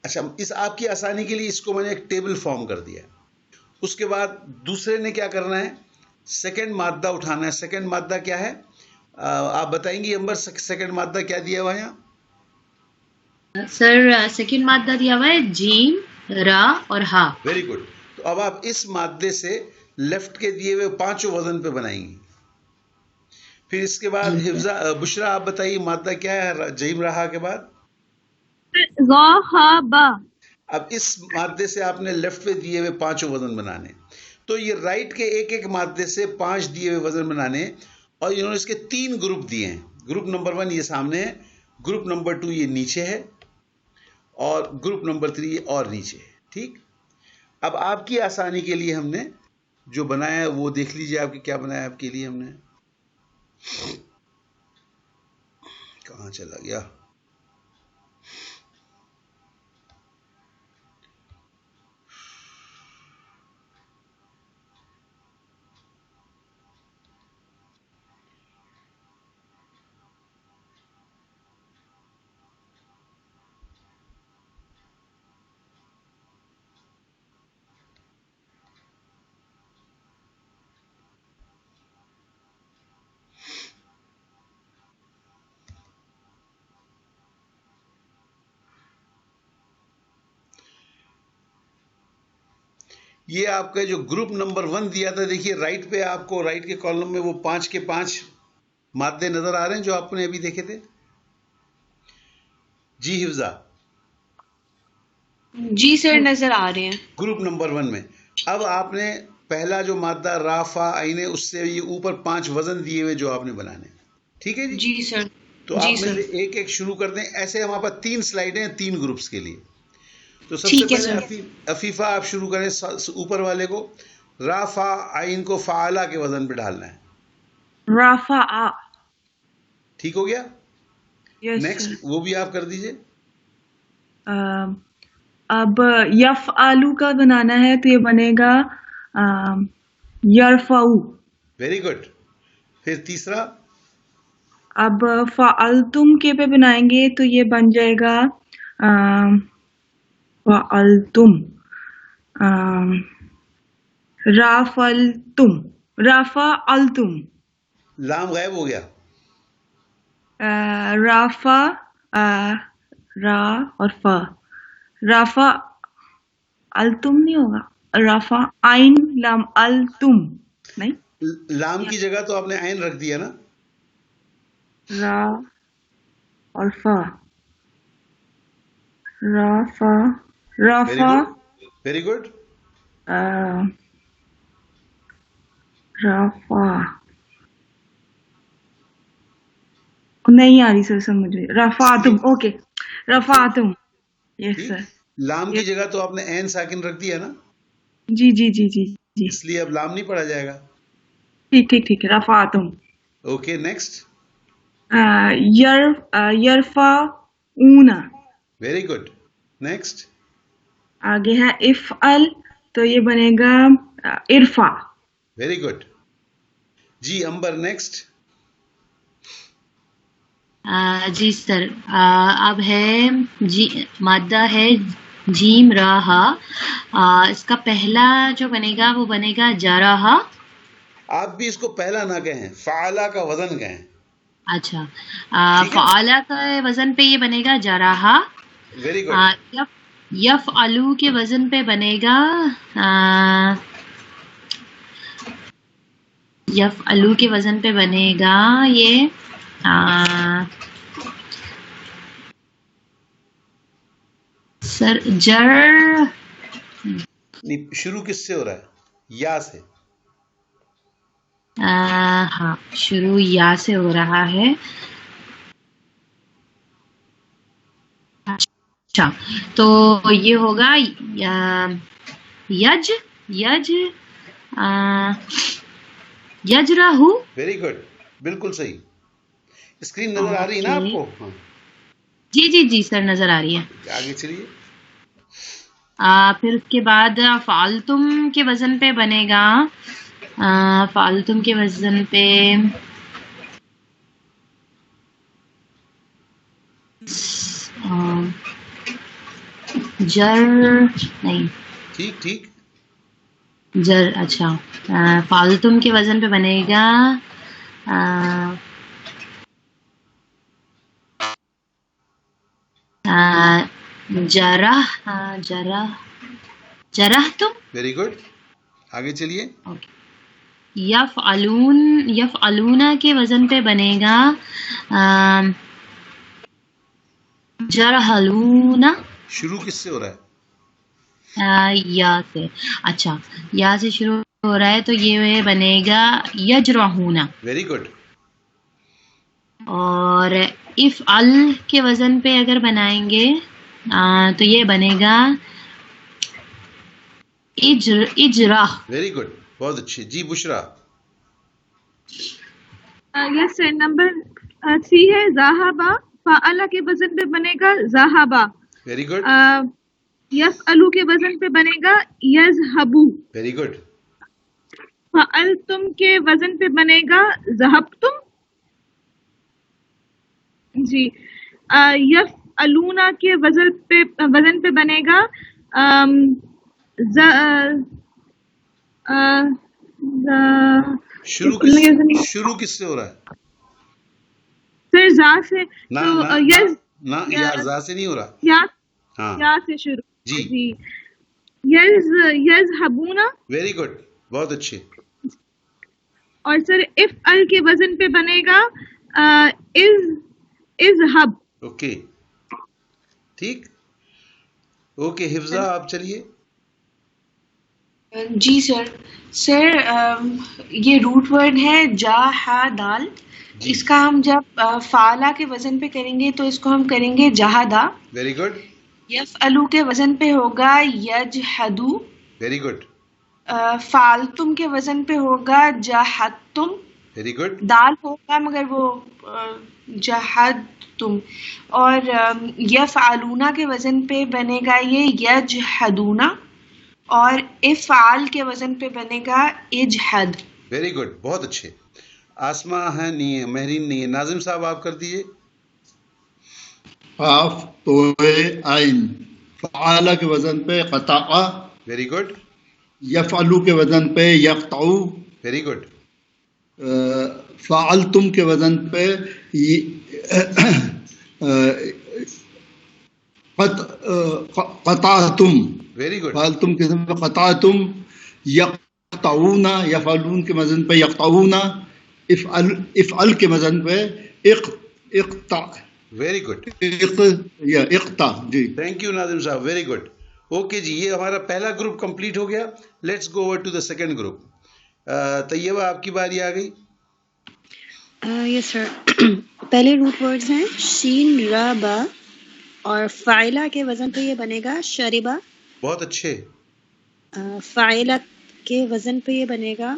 اچھا, اس آپ کی آسانی کے لیے اس کو میں نے ایک ٹیبل فارم کر دیا. اس کے بعد دوسرے نے کیا کرنا ہے, سیکنڈ مادہ اٹھانا ہے. سیکنڈ مادہ کیا ہے آپ بتائیں گی امبر؟ سیکنڈ مادہ کیا دیا ہوا ہے یہاں؟ سر سیکنڈ مادہ دیا ہوا ہے جیم, را اور ہا. Very good. تو اب آپ اس مادے سے لیفٹ کے دیے ہوئے 5 وزن پہ بنائیں گی. پھر اس کے بعد حفظہ, بشرا آپ بتائیے مادہ کیا ہے جیم رہا کے بعد؟ غا, ہا, با. اب اس مادے سے آپ نے لیفٹ پہ دیے ہوئے 5 وزن بنانے. تو یہ رائٹ کے ایک مادے سے 5 دیے ہوئے وزن بنانے, اور انہوں نے اس کے 3 گروپ دیے ہیں. گروپ نمبر 1 یہ سامنے ہے, گروپ نمبر 2 یہ نیچے ہے, اور گروپ نمبر 3 یہ اور نیچے ہے. ٹھیک. اب آپ کی آسانی کے لیے ہم نے جو بنایا ہے وہ دیکھ لیجئے آپ کی کیا بنایا ہے آپ کے لیے ہم نے. کہاں چلا گیا؟ یہ آپ کا جو گروپ نمبر 1 دیا تھا, دیکھیے رائٹ پہ آپ کو رائٹ کے کالم میں وہ 5 کے 5 مادے نظر آ رہے ہیں جو آپ نے ابھی دیکھے تھے. جی حفظہ. جی سر نظر آ رہے ہیں گروپ نمبر 1 میں. اب آپ نے پہلا جو مادہ را, فا, عین, اس سے یہ اوپر 5 وزن دیے ہوئے جو آپ نے بنانے. ٹھیک ہے جی. جی سر. تو آپ میں سے ایک ایک شروع کر دیں. ایسے ہمارے پاس 3 سلائیڈیں ہیں 3 گروپس کے لیے. تو سب سے پہلے عفیفہ آپ شروع کریں اوپر والے کو. را, فا, عین کو فعلا کے وزن پہ ڈالنا ہے. رافع. ٹھیک ہو گیا؟ نیکسٹ وہ بھی آپ کر دیجئے. اب یفعلو کا بنانا ہے تو یہ بنے گا یرفعو. Very good. پھر تیسرا. اب فعلتم کے پہ بنائیں گے تو یہ بن جائے گا فعلتم. رافعلتم. رافعلتم. لام غائب ہو گیا. رافع, را اور فا. رافع التم نہیں ہوگا, رافع عین لام التم نہیں. لام کی جگہ تو آپ نے عین رکھ دیا نا. را اور فا. رافع, رافع. Very good. رافع نہیں آ رہی سر سمجھ میں. رفعتم. اوکے رفعتم. یس سر. لام کی جگہ تو آپ نے عین ساکن رکھ دیا نا. جی جی جی جی جی. اس لیے اب لام نہیں پڑھا جائے گا. ٹھیک ٹھیک ٹھیک. رفعتم. Okay next. یرفعون. Very good. نیکسٹ. آگے ہے افعل تو یہ بنے گا ارفع. Very good. جی امبر نیکسٹ. جی سر، اب ہے جی مادہ ہے جیم راہا. اس کا پہلا جو بنے گا وہ بنے گا جارہا. آپ بھی اس کو پہلا نہ کہیں، فعلا کا وزن کہیں. اچھا، ٹھیک ہے، فعلا کا وزن پہ یہ بنے گا جارہا. Very good. یفعلو کے وزن پہ بنے گا یفعلو کے وزن پہ بنے گا یہ سر شروع کس سے ہو رہا ہے؟ یا سے. ہاں، شروع یا سے ہو رہا ہے. اچھا، تو یہ ہوگا یج یج یجرہو. ویری گڈ، بالکل صحیح. اسکرین نظر آ رہی ہے نا آپ کو؟ ہاں جی جی جی سر، نظر آ رہی ہے. آگے چلیے. پھر اس کے بعد فعلتم کے وزن پہ بنے گا فعلتم کے وزن پہ جر نہیں، ٹھیک ٹھیک. جر. اچھا، فعلتم کے وزن پہ بنے گا جرح جرح جرح تم. ویری گڈ، آگے چلیے. یفعلون یفعلون کے وزن پہ بنے گا جرحلون. شروع کس سے ہو رہا ہے؟ یا سے. اچھا، یا سے شروع ہو رہا ہے تو یہ بنے گا یجرحون. Very good. اور افعل کے وزن پہ اگر بنائیں گے تو یہ بنے گا اجرا. ویری گڈ، بہت اچھی. جی بشرا. یس سر، نمبر 3 ہے ذاہبا. فعلا کے وزن پہ بنے گا ذاہبا. Very good. یفعلو کے وزن پہ بنے گا یذہبو. Very good. فعلتم کے وزن پہ بنے گا ذہبتم. جی. یفعلون کے وزن پہ بنے گا شروع کس سے ہو رہا ہے؟ سر زا سے. نہ یا زا سے نہیں ہو رہا. یا سے شروع. جی. یذہبون. ویری گڈ، بہت اچھے. اور سر افعل کے وزن پہ بنے گا اذہب. اوکے ٹھیک. اوکے حفظہ، آپ چلیے. جی سر. سر یہ روٹ ورڈ ہے جا ہا دال. اس کا ہم جب فعلا کے وزن پہ کریں گے تو اس کو ہم کریں گے جہادا. Very good. یفعلو کے وزن پہ ہوگا یجحدو. Very good. فعلتم کے وزن پہ ہوگا جہدتم. Very good. دال ہوگا مگر وہ جہدتم. اور یفعلونا کے وزن پہ بنے گا یہ یجحدونا. اور افعال کے وزن پہ بنے گا اجحد. ویری گڈ، بہت اچھے. آسما ہے نہیں ہے، مہرین نہیں ہے. ناظم صاحب آپ کر دیجیے. قاف تو عین. فعال کے وزن پہ قطع. Very good. یفعلو کے وزن پہ یقطعو. Very good. فعلتم کے وزن پہ قطعتم. Very good. فعلتم کے وزن پہ قطعتم. یقطعون. یفعلون کے وزن پہ یقطعون. افعل کے وزن پہ اقطع. Very good. اقطع. جی thank you Nazim sahab, very good. Okay جی، یہ ہمارا پہلا گروپ کمپلیٹ ہو گیا. Let's go over to the second group. Tayyaba آپ کی باری آ گئی. یس سر. پہلے روٹ ورڈز ہیں شین را با. اور فاعلہ کے وزن پہ یہ بنے گا شربا. بہت اچھے. فاعلت کے وزن پہ یہ بنے گا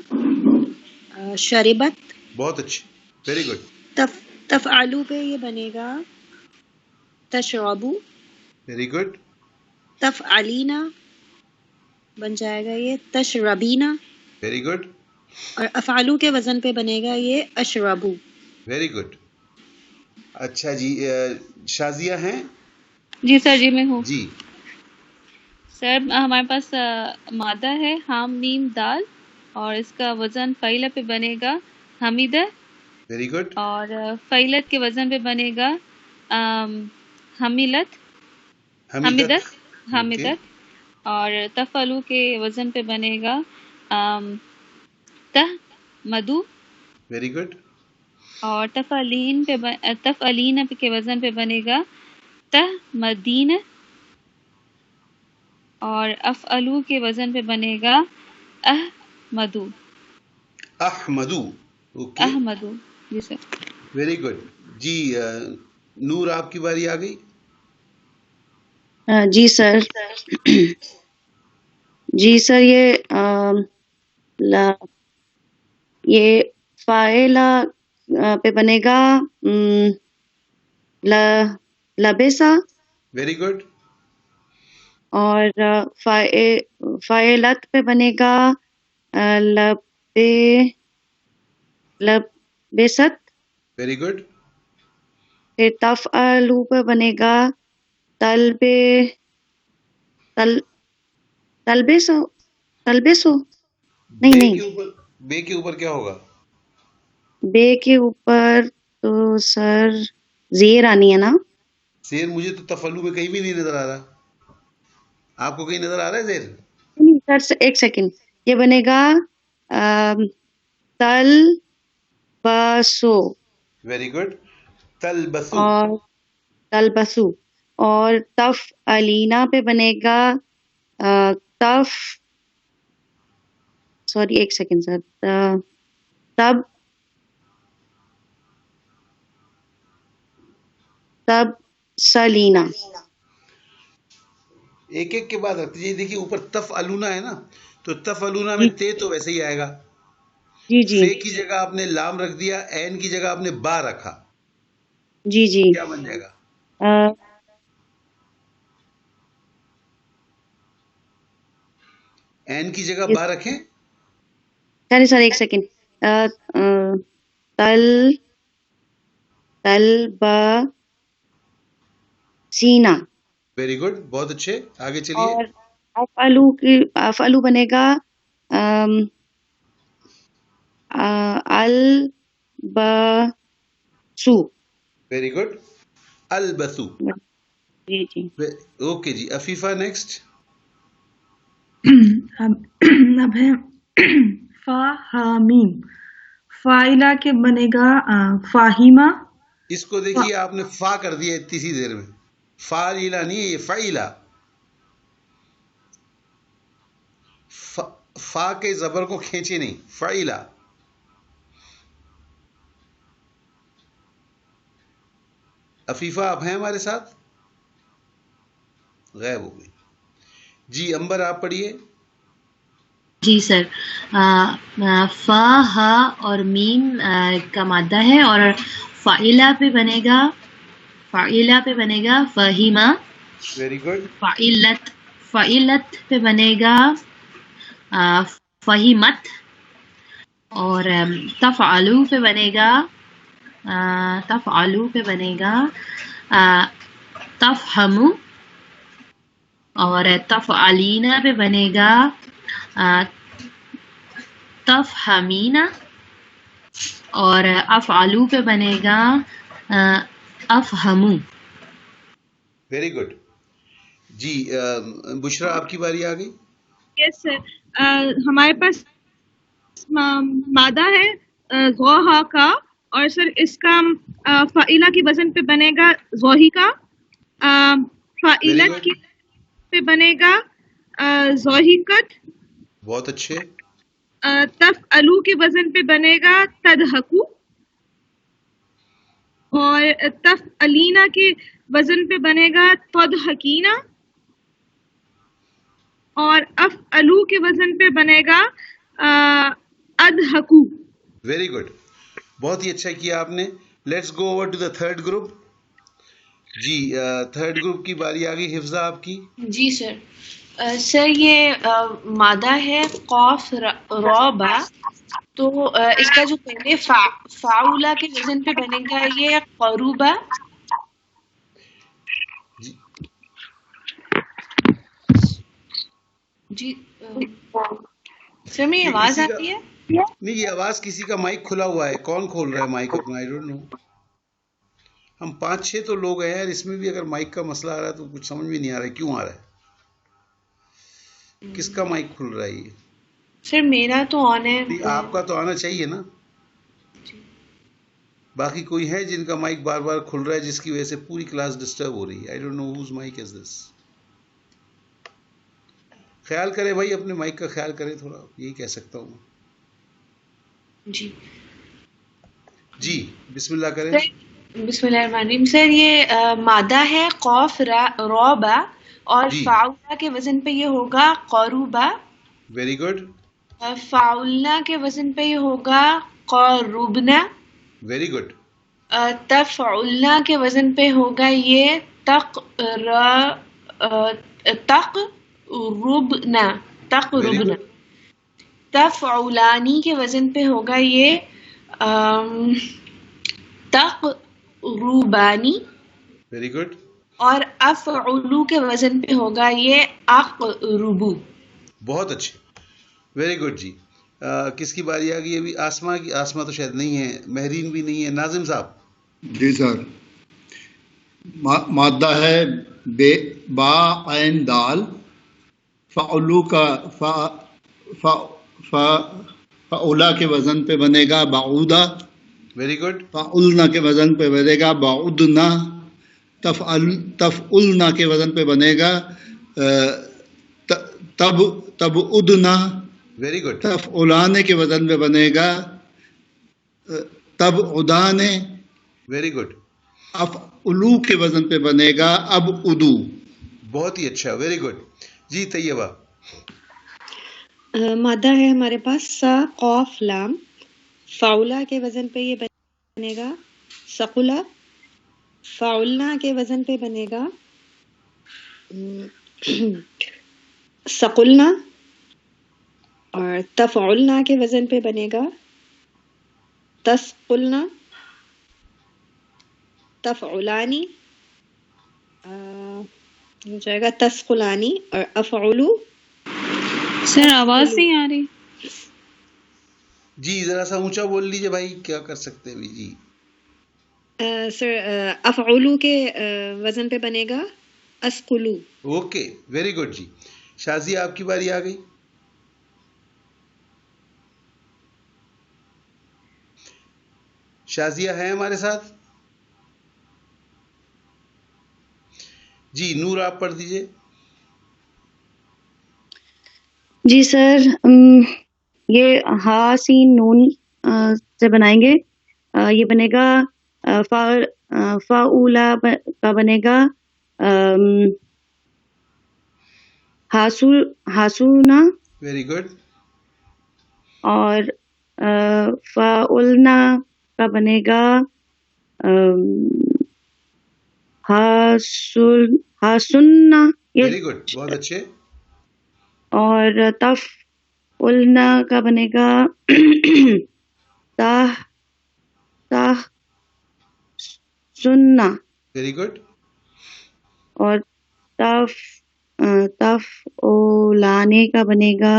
شربت. بہت اچھے، ویری گڈ. تفعلو پہ یہ بنے گا تشربو. Very good. تفعلینا بن جائے گا یہ تشربینا. Very good. اور افعلو کے وزن پہ بنے گا یہ اشربو. Very good. اچھا جی، شازیہ ہیں؟ جی سر، جی میں ہوں جی سر. ہمارے پاس مادہ ہے حام میم دال، اور اس کا وزن فعیلہ پہ بنے گا حمیدہ، ویری گڈ. اور فعیلت کے وزن پہ بنے گا حمیلت، حمیدت. حامدت، اور تفعلو کے وزن پہ بنے گا تہ مدو، ویری گڈ. اور تفعلین کے وزن پہ بنے گا تہ مدین، اور افعلو کے وزن پہ بنے گا احمدو. احمدو. اوکے، احمدو جی سر. Very good. جی نور آپ کی باری آ گئی. جی سر. جی سر، یہ فاعلہ پہ بنے گا لبسا، ویری گڈ. اور فاعلت پہ بنے گا لبست. Very good. پھر تفعلو پہ بنے گا تلبسو. نہیں، بے کے اوپر کیا ہوگا؟ بے کے اوپر تو سر زیر آنی ہے نا. زیر مجھے تو تفعلو میں کہیں بھی نہیں نظر آ رہا. آپ کو کہیں نظر آ رہا ہے زیر؟ نہیں سر، ایک سیکنڈ. یہ بنے گا تلبسو. Very good. تلبسو. اور تلبسو، اور تفعلینا پہ بنے گا سوری ایک سیکنڈ سر، تب سلینا. ایک ایک کے بعد رکھتے جی. دیکھیے اوپر تفعلونا ہے نا، تو تفعلونا میں تے تو ویسے ہی آئے گا. جی جی فے کی جگہ آپ نے لام رکھ دیا، این کی جگہ آپ نے با رکھا. جی جی. کیا بن جائے گا؟ این کی جگہ با رکھیں. سر ایک سیکنڈ. سینا. ویری گڈ، بہت اچھے. آگے چلیے. اور افعلو بنے گا البسو. Very good. البسو. جی جی. اوکے جی. عفیفہ نیکسٹ. اب ہے فاہمیم. فائلہ کے بنے گا فاہیمہ. اس کو دیکھیے آپ نے فا کر دیا اتنی سی دیر میں. فاعلہ نہیں ہے یہ، فعیلہ. فا کے زبر کو کھینچے نہیں، فعیلہ. عفیفہ آپ ہیں ہمارے ساتھ؟ غائب ہو گئی. جی امبر آپ پڑھیے. جی سر. فا ہا اور میم کا مادہ ہے، اور فائلہ پہ بنے گا فہیمہ. Very good. فعیلت پہ بنے گا فہیمت، اور تفعلو پہ بنے گا تفہمو، اور تفعلینا پہ بنے گا تفہمینا، اور افعلو پہ بنے گا افہمو. Very good. جی بشرا آپ کی باری آ گئی. یس سر. ہمارے پاس مادہ ہے ضحا کا، اور سر اس کا فعیلہ کی وزن پہ بنے گا ضحی کا، فعیلت کی پہ بنے گا ضحیکت. بہت اچھے. تفعلو کے وزن پہ بنے گا تدحکو، اور تفعلینا کے وزن پہ بنے گا تضحکینا، اور افعلو کے وزن پہ بنے گا ادحکو. ویری گڈ، بہت ہی اچھا کیا آپ نے. Let's go over to the third group. جی تھرڈ گروپ کی باری آ گئی. حفظہ آپ کی. جی سر. سر یہ مادہ ہے قاف را با، تو اس کا جو پہلے فاؤلا کے وزن پہ بنے گا یہ قروبا. جی سر میں آواز آتی ہے؟ نہیں، یہ آواز کسی کا مائک کھلا ہوا ہے. کون کھول رہا ہے مائک اپنا؟ I don't know. ہم 5-6 تو لوگ ہیں یار، اس میں بھی اگر مائک کا مسئلہ آ رہا ہے تو کچھ سمجھ میں نہیں آ رہا ہے کیوں آ رہا ہے. کس کا مائک کھل رہا ہے یہ؟ سر میرا تو آن ہے. آپ کا تو آنا چاہیے نا. باقی کوئی ہے جن کا مائک بار بار کھل رہا ہے جس کی وجہ سے پوری کلاس ڈسٹرب ہو رہی ہے؟ I don't know whose mic is this. خیال کرے بھائی، اپنے مائک کا خیال کرے تھوڑا، یہی کہہ سکتا ہوں. جی جی بسم اللہ کریں. بسم اللہ الرحمن الرحیم. سر یہ مادہ ہے قاف را با، اور فاؤلا کے وزن پہ یہ ہوگا قروبا. Very good. فاؤلنا کے وزن پہ یہ ہوگا قروبنا. Very good. تفعلنا کے وزن پہ ہوگا یہ تقربنا. تفعلانی کے وزن پہ ہوگا یہ تقربانی. Very good. اور افعلو کے وزن پہ ہوگا یہ اقربو. بہت اچھے، ویری گڈ جی. کس کی باری آ گئی ابھی؟ آسما کی. آسما تو شاید نہیں ہے، مہرین بھی نہیں ہے. ناظم صاحب. جی سر. مادہ ہے با عین دال. فعلو کا فعلا کے وزن پہ بنے گا بعودا. Very good. فعلنا کے وزن پہ بنے گا بعودنا. تفعلنا کے وزن پہ بنے گا تبعدنا. Very good. تفعلانے کے وزن پہ بنے گا تبعدانے. Very good. افعلو کے وزن پہ بنے گا ابعدو. بہت ہی اچھا، ویری گڈ. جی طیبہ. مادہ ہے ہمارے پاس سا قاف لام. فاؤلا کے وزن پہ یہ بنے گا ثقلا. فاؤلنا کے وزن پہ بنے گا ثقلنا. اور تفعلنا کے وزن پہ بنے گا تثقلنا. تفعلانی ہو جائے گا تثقلانی. اور افعلو. سر آواز نہیں آ رہی. جی ذرا سا اونچا بول لیجیے بھائی، کیا کر سکتے ہیں جی. سر افعلو کے وزن پہ بنے گا اسقلو. اوکے ویری گڈ جی. شازیہ آپ کی باری آ گئی. شازیہ ہے ہمارے ساتھ؟ جی نور آپ پڑھ دیجئے. جی سر، یہ ہا سین نون سے بنائیں گے. یہ بنے گا فاؤلا کا بنے گا ہاسونا. Very good. اور فاؤلنا کا بنے گا ہاسننا. ویری گڈ، بہت اچھے. اور تفعلنا کا بنے گا سننا. Very good. اور تفعلانے کا بنے گا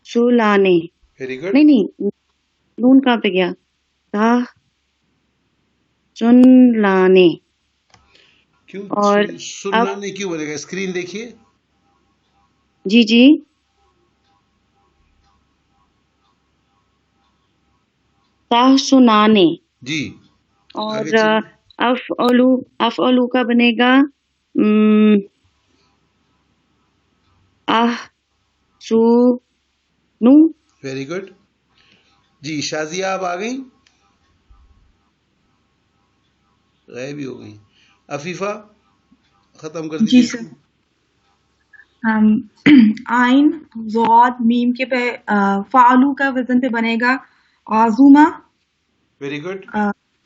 سولانے. Very good. نہیں نون کہاں پہ گیا؟ سنلانے. کیوں اور سنلانے کیوں بنے گا؟ اسکرین دیکھیے. جی سنانے. جی. اور افعلو کا بنے گا سونو. Very good. جی شازیہ آپ آ گئیں؟ غائب ہی ہو گئی. عفیفہ ختم کر دیجیے. جی سر. آئین ضاد میم کے پہ فعلو کا وزن پہ بنے گا عازوما. Very good.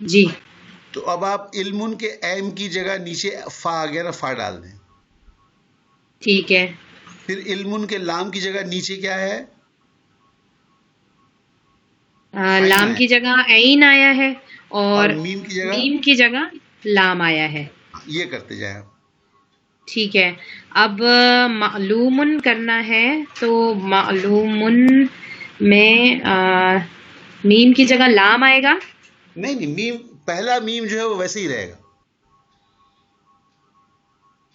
جی. تو اب آپ علم کے ایم کی جگہ نیچے فا آ گیا نا، فا ڈال دیں. ٹھیک ہے. پھر علم کے لام کی جگہ نیچے کیا ہے؟ لام کی جگہ عین آیا ہے اور میم کی جگہ میم کی جگہ لام آیا ہے. یہ کرتے جائیں آپ. ٹھیک ہے. اب معلوم کرنا ہے تو معلوم میں میم کی جگہ لام آئے گا. نہیں، میم پہلا میم جو ہے وہ ویسے ہی رہے گا.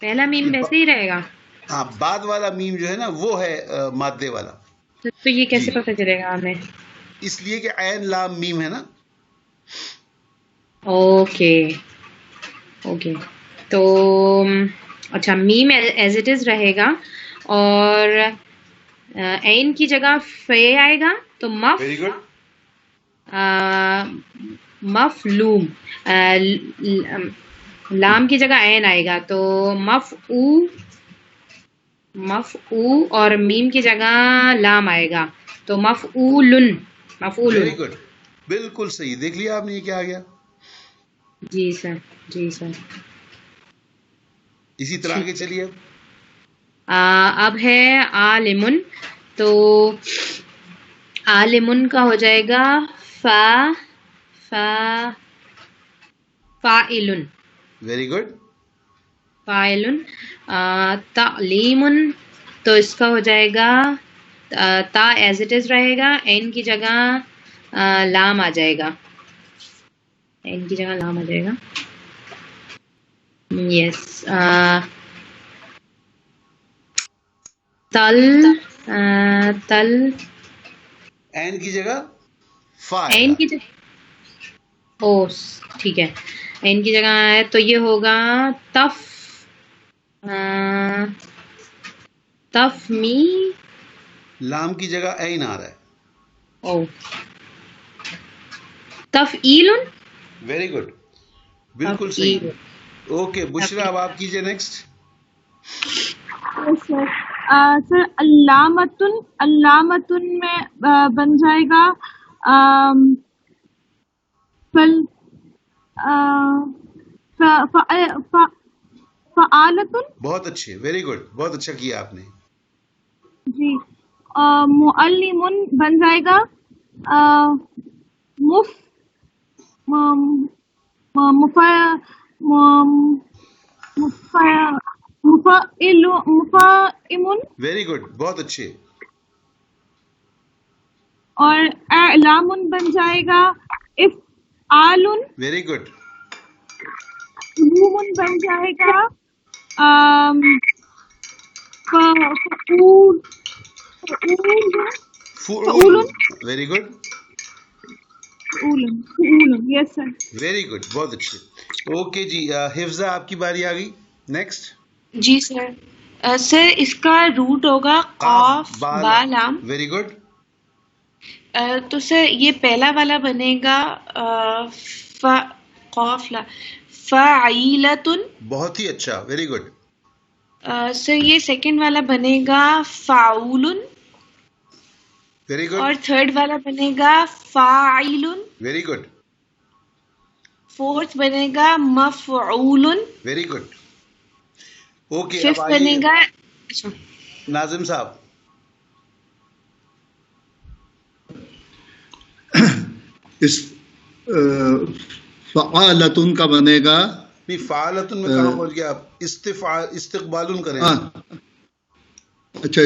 پہلا میم ویسے ہی رہے گا. ہاں، بعد والا میم جو ہے نا وہ ہے مادے والا. تو یہ کیسے پتہ چلے گا ہمیں؟ اس لیے کہ عین لام میم ہے نا. Okay okay. تو اچھا، میم ایز اٹ از رہے گا اور عین کی جگہ فے آئے گا تو ویری گڈ. مفلوم. لام کی جگہ عین آئے گا تو مفعو اور میم کی جگہ لام آئے گا تو مفعولن. ویری گڈ، بالکل صحیح. دیکھ لیا آپ نے یہ کیا آ گیا. جی سر، جی سر. اسی طرح آگے چلیے. اب ہے عالمن. تو عالمن کا ہو جائے گا فاعلن. Very good. فاعلن. تعلیمن تو اس کا ہو جائے گا تا ایز اٹ از رہے گا، این کی جگہ لام آ جائے گا. این کی جگہ لام آ جائے گا. یس. تل این کی جگہ فا. این کی جگہ ٹھیک ہے. این کی جگہ ہے تو یہ ہوگا تفمی. لام کی جگہ عین آ رہا ہے. تفعیلن. ویری گڈ، بالکل صحیح. اوکے بشرا، اب آپ کیجئے نیکسٹ. سر علامتن میں بن جائے گا فعالتن. بہت اچھے، ویری گڈ، بہت اچھا کیا آپ نے. جی. معلمن بن جائے گا مفائمن. ویری گڈ، بہت اچھے. اور اعلامن بن جائے گا افعالن. Very good. علومن بن جائے گا فعولن. Very good. Yes sir. Very good, بہت اچھے. اوکے جی، حفظہ آپ کی باری آ گئی. نیکسٹ. جی سر. سر اس کا روٹ ہوگا قاف با لام. Very good. تو سر یہ پہلا والا بنے گا قاف لا فعیلتن. بہت ہی اچھا، ویری گڈ. سر یہ سیکنڈ والا بنے گا فعولن. Very good. اور تھرڈ والا بنے گا فاعلن. Very good. فورتھ بنے گا مفعولن. Very good. اوکے، ففتھ بنے گا ناظم صاحب. اس فعالتن کا بنے گا. فعالتن میں کہاں پہنچ گیا آپ؟ استقبالن کریں. اچھا،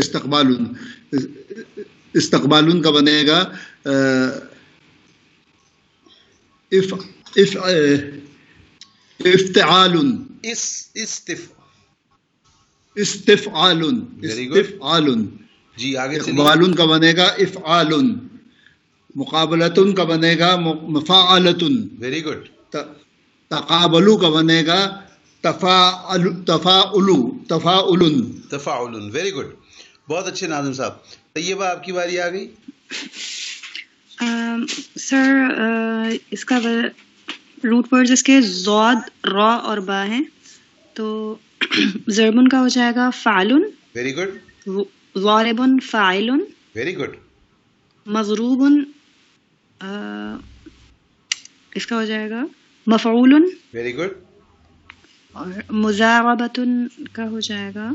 استقبالن کا بنے گا افتعالن. استفعالن. جی آگے. اقبالن کا بنے گا افعالن. مقابلتن کا بنے گا مفاعلتن. Very good. تقابلو کا بنے گا تفاعلن. ویری گڈ، بہت اچھے ناظم صاحب. طیبہ آپ کی باری آ گئی. سر اس کا روٹ ورڈز اس کے زود، را اور با ہیں. تو ضربن کا ہو جائے گا فعلن. Very good. ضاربن فاعلن. Very good. مضروبن اس کا ہو جائے گا مفعول، ویری گڈ. اور مزاربۃ کا ہو جائے گا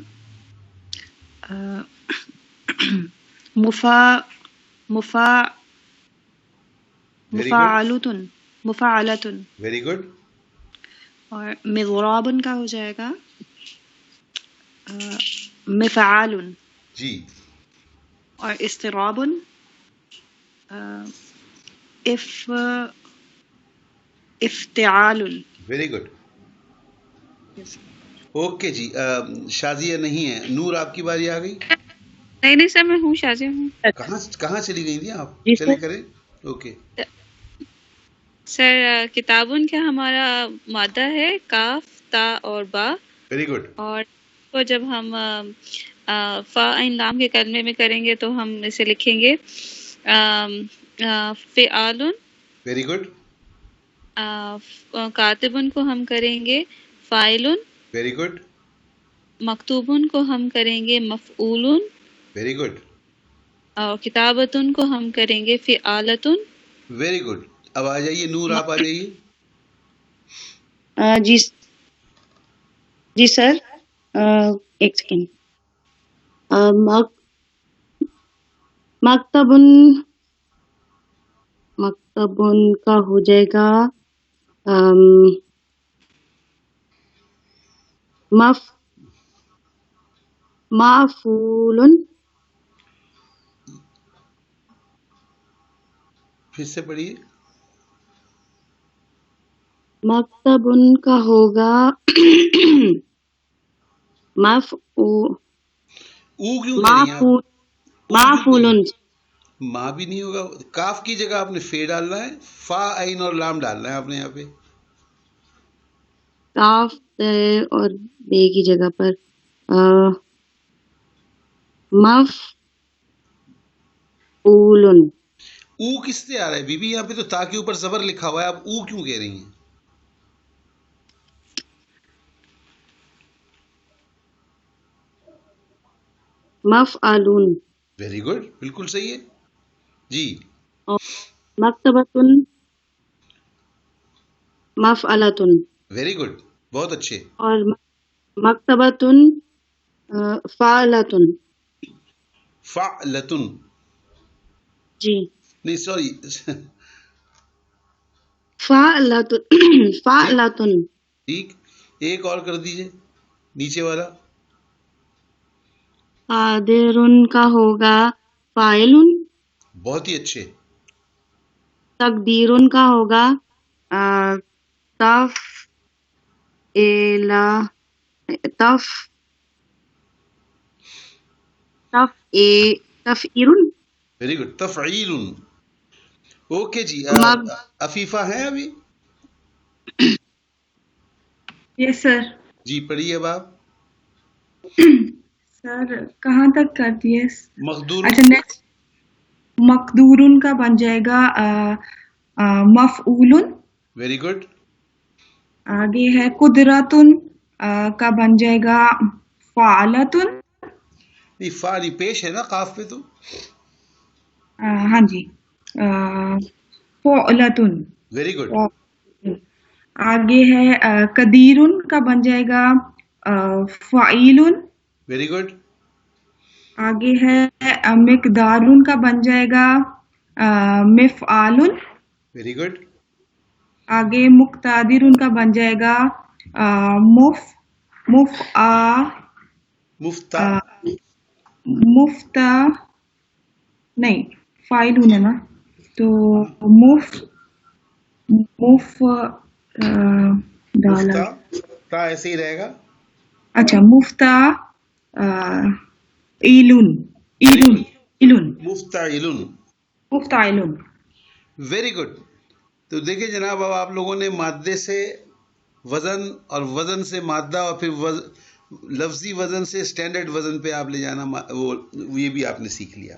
مفا مفا مفعلۃ مفعلۃ، ویری گڈ. اور مضراب کا ہو جائے گا مفعال، جی. اور استراب افتعال. Very good. اوکے جی. شازیہ نہیں ہے. نور آپ کی باری آ گئی. نہیں سر میں ہوں، شازیہ ہوں. کہاں چلی گئی تھی آپ؟ جی چلے سر. کریں. اوکے. سر کتابن کا ہمارا مادہ ہے کاف تا اور با، ویری گڈ. اور کو جب ہم فا عین لام کے کلمے میں کریں گے تو ہم اسے لکھیں گے فعال. Very good. کاتبن کو ہم کریں گے فاعل، ویری گڈ. مکتوبن کو ہم کریں گے مفعول، ویری گڈ. اور کتابتن کو ہم کریں گے فعالتن. Very good. اب آ جائیے نور، آپ آ جائیے. جی جی سر. ایک سیکنڈ. مکتبن مکتبن کا ہو جائے گا معفول. پھر سے پڑھیے. مکتبن کا ہوگا او کیوں کہہ رہی ہیں آپ؟ معفول. ماں بھی نہیں ہوگا. کاف کی جگہ آپ نے فے ڈالنا ہے، فا عین اور لام ڈالنا ہے آپ نے یہاں پہ. کاف اور بے کی جگہ پر مفعول. او کس سے آ رہا ہے بی بی؟ یہاں پہ تو تا کے اوپر زبر لکھا ہوا ہے، آپ او کیوں کہہ رہی ہیں؟ مفعلون. ویری گڈ، بالکل صحیح ہے جی. اور مکتبتن مفعلتن. ویری گڈ، بہت اچھے. اور مکتبتن فعلتن. فعلتن. جی نہیں سوری. فعلتن. ٹھیک. ایک اور کر دیجئے نیچے والا. قادرن کا ہوگا فاعل. بہت ہی اچھے. تقدیرن کا ہوگا تفعیل. Very good. تفعیل. اوکے جی. عفیفہ ہیں ابھی؟ یس سر. جی پڑھیے اب آپ. سر کہاں تک کر دیے؟ مقدور. اچھا نیکسٹ. مقدورن کا بن جائے گا مفعول. Very good. آگے ہے قدرتن کا بن جائے گا فعلتن. نہیں فا نہیں، پیش ہے نا قاف پہ تو. ہاں جی فعلتن. Very good. آگے ہے قدیرن کا بن جائے گا فعیلن. Very good. آگے ہے مقدارن کا بن جائے گا مفعالن. Very good. آگے مقتدرن کا بن جائے گا مفتا نہیں فاعلن ہے نا، تو ڈالا. تا ایسے ہی رہے گا. اچھا مفتعلن. Very good. تو دیکھیں جناب، اب آپ لوگوں نے مادے سے وزن اور وزن سے مادہ اور پھر لفظی وزن سے اسٹینڈرڈ وزن پہ آپ لے جانا، وہ یہ بھی آپ نے سیکھ لیا.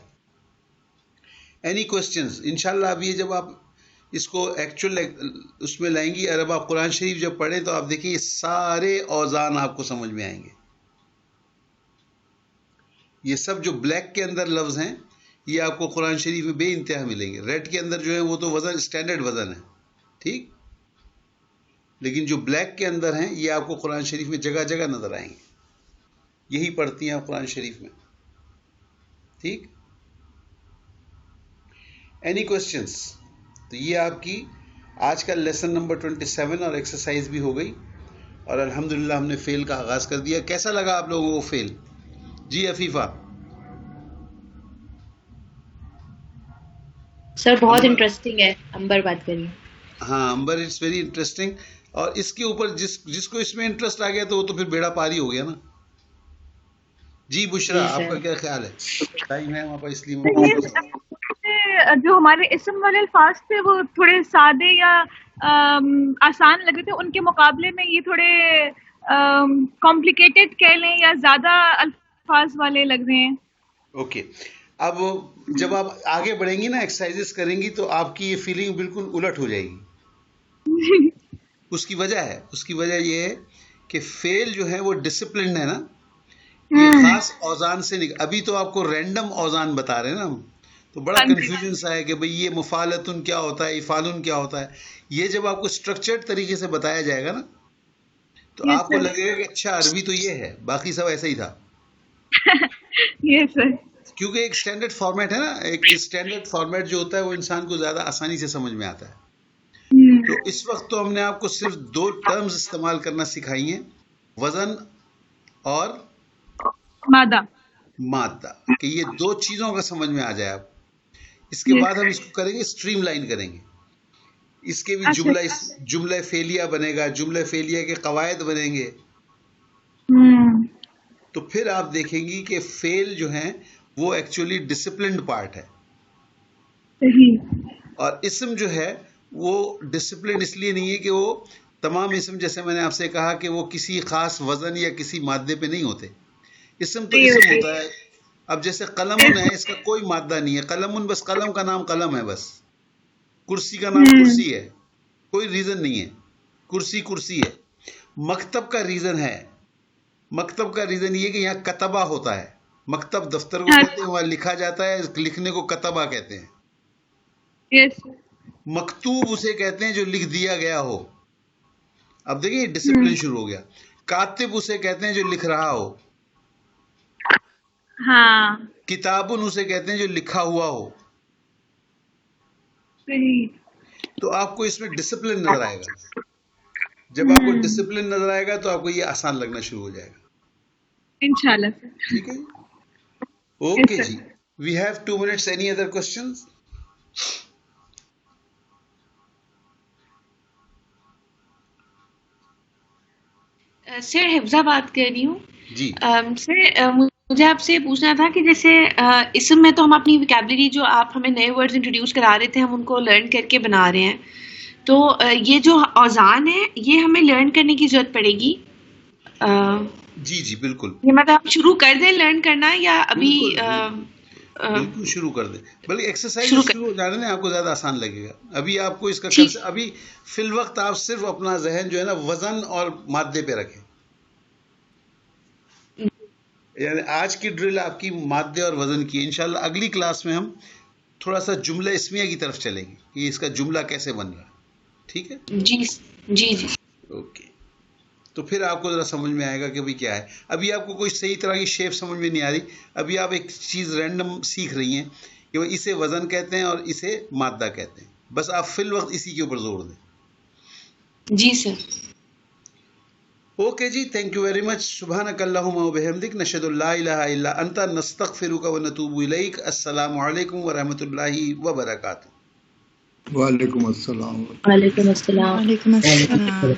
Any questions? انشاءاللہ اب یہ جب آپ اس کو ایکچوئل اس میں لائیں گی، اور اب آپ قرآن شریف جب پڑھیں تو آپ دیکھیں یہ سارے اوزان آپ کو سمجھ میں آئیں گے. یہ سب جو بلیک کے اندر لفظ ہیں یہ آپ کو قرآن شریف میں بے انتہا ملیں گے. ریڈ کے اندر جو ہے وہ تو وزن اسٹینڈرڈ وزن ہے. ٹھیک. لیکن جو بلیک کے اندر ہیں یہ آپ کو قرآن شریف میں جگہ جگہ نظر آئیں گے. یہی پڑھتی ہیں آپ قرآن شریف میں. ٹھیک. Any questions? تو یہ آپ کی آج کا لیسن نمبر 27 اور ایکسرسائز بھی ہو گئی اور الحمدللہ ہم نے فیل کا آغاز کر دیا. کیسا لگا آپ لوگوں کو فیل؟ جی عفیفہ. سر بہت انٹرسٹنگ ہے. امبر بات کریے. ہاں امبر اٹس ویری انٹرسٹنگ. اور اس کے اوپر جس کو اس میں انٹرسٹ آ گیا تو وہ تو پھر بیڑا پاری ہو گیا نا. جی بشرا آپ کا کیا خیال ہے؟ ٹائم ہے ہمارے پاس اس لیے جو ہمارے اسم والے الفاظ تھے وہ تھوڑے سادے یا آسان لگ رہے تھے، ان کے مقابلے میں یہ تھوڑے کمپلیکیٹڈ کہہ لیں یا زیادہ الفاظ والے لگ رہے ہیں. اوکے. اب جب آپ آگے بڑھیں گی نا، ایکسرسائزز کریں گی تو آپ کی یہ فیلنگ بالکل الٹ ہو جائے گی. اس کی وجہ یہ ہے کہ فیل جو ہے وہ ڈسپلنڈ ہے نا، یہ خاص اوزان سے ابھی تو آپ کو رینڈم اوزان بتا رہے ہیں نا ہم، تو بڑا کنفیوژن سا ہے کہ بھئی یہ مفالتن کیا ہوتا ہے، افالن کیا ہوتا ہے. یہ جب آپ کو اسٹرکچرڈ طریقے سے بتایا جائے گا نا تو آپ کو لگے گا کہ اچھا عربی تو یہ ہے، باقی سب ایسا ہی تھا. کیونکہ ایک اسٹینڈرڈ فارمیٹ ہے نا، ایک اسٹینڈرڈ فارمیٹ جو ہوتا ہے وہ انسان کو زیادہ آسانی سے سمجھ میں آتا ہے. تو اس وقت تو ہم نے آپ کو صرف 2 ٹرمز استعمال کرنا سکھائی ہیں، وزن اور مادہ، کہ یہ 2 چیزوں کا سمجھ میں آ جائے آپ. اس کے بعد ہم اس کو کریں گے اسٹریم لائن کریں گے. اس کے بھی جملہ فعلیہ بنے گا، جملہ فعلیہ کے قواعد بنیں گے. تو پھر آپ دیکھیں گی کہ فعل جو ہیں وہ ایکچولی ڈسپلنڈ پارٹ ہے، اور اسم جو ہے وہ ڈسپلنڈ اس لیے نہیں ہے کہ وہ تمام اسم، جیسے میں نے آپ سے کہا کہ وہ کسی خاص وزن یا کسی مادے پہ نہیں ہوتے. اسم تو اسم ہوتا ہے. اب جیسے قلمن ہے، اس کا کوئی مادہ نہیں ہے. قلمن بس قلم کا نام قلم ہے بس. کرسی کا نام کرسی ہے، کوئی ریزن نہیں ہے. کرسی ہے. مکتب کا ریزن ہے. مکتب کا ریزن یہ کہ یہاں کتبہ ہوتا ہے. مکتب دفتر کو کہتے ہیں، وہاں لکھا جاتا ہے، لکھنے کو کتبہ کہتے ہیں. مکتوب اسے کہتے ہیں جو لکھ دیا گیا ہو. اب دیکھیں ڈسپلن شروع ہو گیا. کاتب اسے کہتے ہیں جو لکھ رہا ہو. ہاں. کتابن اسے کہتے ہیں جو لکھا ہوا ہو. تو آپ کو اس میں ڈسپلن نظر آئے گا. جب آپ کو ڈسپلن نظر آئے گا تو آپ کو یہ آسان لگنا شروع ہو جائے گا انشاءاللہ. ٹھیک ہے. اوکے جی. We have 2 minutes. Any other questions? Sir Hifza بات کر رہی ہوں. جی سر مجھے آپ سے پوچھنا تھا کہ جیسے اسم میں تو ہم اپنی ویکیبلری جو آپ ہمیں نئے ورڈز انٹروڈیوس کرا رہے تھے ہم ان کو لرن کر کے بنا رہے ہیں، تو یہ جو اوزان ہے یہ ہمیں لرن کرنے کی ضرورت پڑے گی؟ جی بالکل. یہ مطلب شروع کر دیں لرن کرنا یا ابھی؟ بالکل شروع کر دیں. بلکہ ایکسرسائز شروع ہو جانے میں آپ کو زیادہ آسان لگے گا. ابھی آپ کو اس کا ابھی فی الوقت آپ صرف اپنا ذہن جو ہے نا وزن اور مادے پہ رکھیں. یعنی آج کی ڈرل آپ کی مادے اور وزن کی. انشاءاللہ اگلی کلاس میں ہم تھوڑا سا جملہ اسمیہ کی طرف چلیں گے کہ اس کا جملہ کیسے بن رہا ہے. ٹھیک ہے جی. اوکے. تو پھر آپ کو ذرا سمجھ میں آئے گا کہ بھئی کیا ہے. ابھی آپ کو کوئی صحیح طرح کی شیپ سمجھ میں نہیں آ رہی. ابھی آپ ایک چیز رینڈم سیکھ رہی ہیں کہ وہ اسے وزن کہتے ہیں اور اسے مادہ کہتے ہیں. بس آپ فی الوقت اسی کے اوپر زور دیں. جی سر. اوکے جی. Thank you very much. سبحانک اللہم و بحمدک، نشہد ان لا الہ الا انت، نستغفرک و نتوب الیک. السلام علیکم ورحمۃ اللہ وبرکاتہ. وعلیکم السلام. وعلیکم السلام.